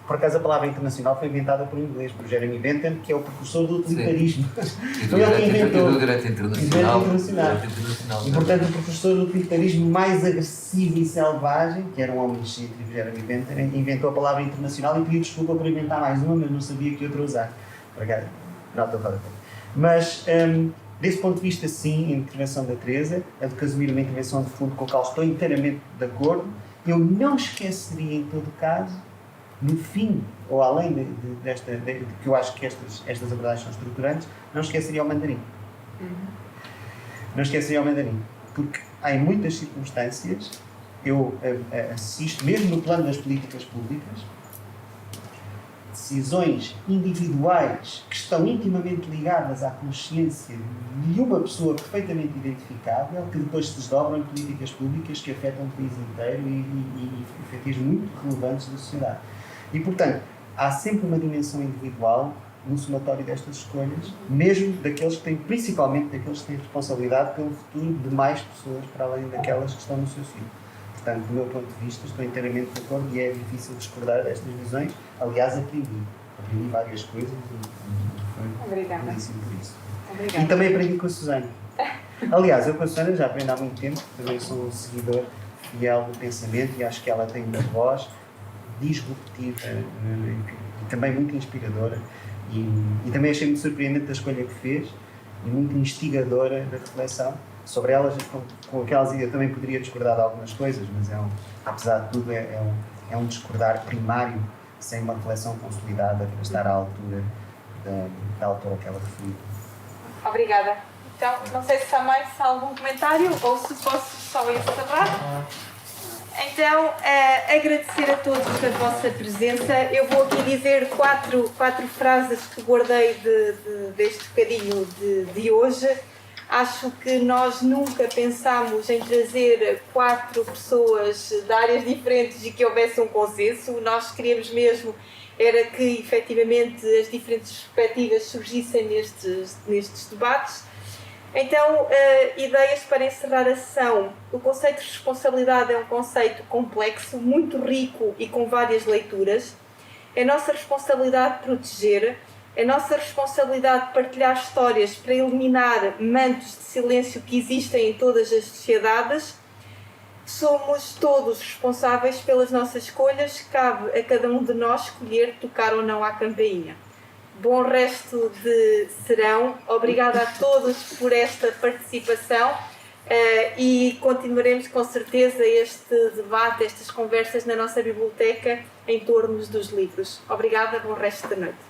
Por acaso a palavra internacional foi inventada por um inglês, por Jeremy Bentham, que é o precursor do utilitarismo. Foi ele que inventou o direito internacional. E, portanto, o precursor do utilitarismo mais agressivo e selvagem, que era um homem excêntrico, Jeremy Bentham, inventou a palavra internacional e pediu desculpa por inventar mais uma, mas não sabia que outra usar. Por acaso, nota para mas, desse ponto de vista, sim, a intervenção da Teresa, a do Casimiro, uma intervenção de fundo com a qual estou inteiramente de acordo. Eu não esqueceria, em todo caso, no fim, ou além de que eu acho que estas abordagens são estruturantes, não esqueceria o mandarim. Não esqueceria o mandarim. Porque há em muitas circunstâncias, eu assisto, mesmo no plano das políticas públicas, decisões individuais que estão intimamente ligadas à consciência de uma pessoa perfeitamente identificável, que depois se desdobram em políticas públicas que afetam o país inteiro e efeitos muito relevantes da sociedade. E, portanto, há sempre uma dimensão individual no somatório destas escolhas, mesmo daqueles que têm, principalmente daqueles que têm responsabilidade pelo futuro de mais pessoas para além daquelas que estão no seu círculo. Portanto, do meu ponto de vista, estou inteiramente de acordo e é difícil discordar destas visões. Aliás, aprendi várias coisas e foi belíssimo por isso. Obrigada. E também aprendi com a Susana. Aliás, eu com a Susana já aprendo há muito tempo, também sou um seguidor fiel do pensamento e acho que ela tem uma voz disruptiva e também muito inspiradora e também achei muito surpreendente a escolha que fez e muito instigadora da reflexão sobre elas, com aquelas eu também poderia discordar de algumas coisas, mas apesar de tudo é um discordar primário sem uma reflexão consolidada para estar à altura da autora que ela referiu. Obrigada. Então, não sei se há mais algum comentário ou se posso só encerrar. Então, agradecer a todos a vossa presença. Eu vou aqui dizer quatro frases que guardei deste bocadinho de hoje. Acho que nós nunca pensámos em trazer 4 pessoas de áreas diferentes e que houvesse um consenso. Nós queríamos mesmo era que, efetivamente, as diferentes perspectivas surgissem nestes debates. Então, ideias para encerrar a sessão. O conceito de responsabilidade é um conceito complexo, muito rico e com várias leituras. É nossa responsabilidade proteger, é nossa responsabilidade partilhar histórias para eliminar mantos de silêncio que existem em todas as sociedades. Somos todos responsáveis pelas nossas escolhas, cabe a cada um de nós escolher tocar ou não à campainha. bom resto de serão. Obrigada a todos por esta participação e continuaremos com certeza este debate, estas conversas na nossa biblioteca em torno dos livros. Obrigada, bom resto da noite.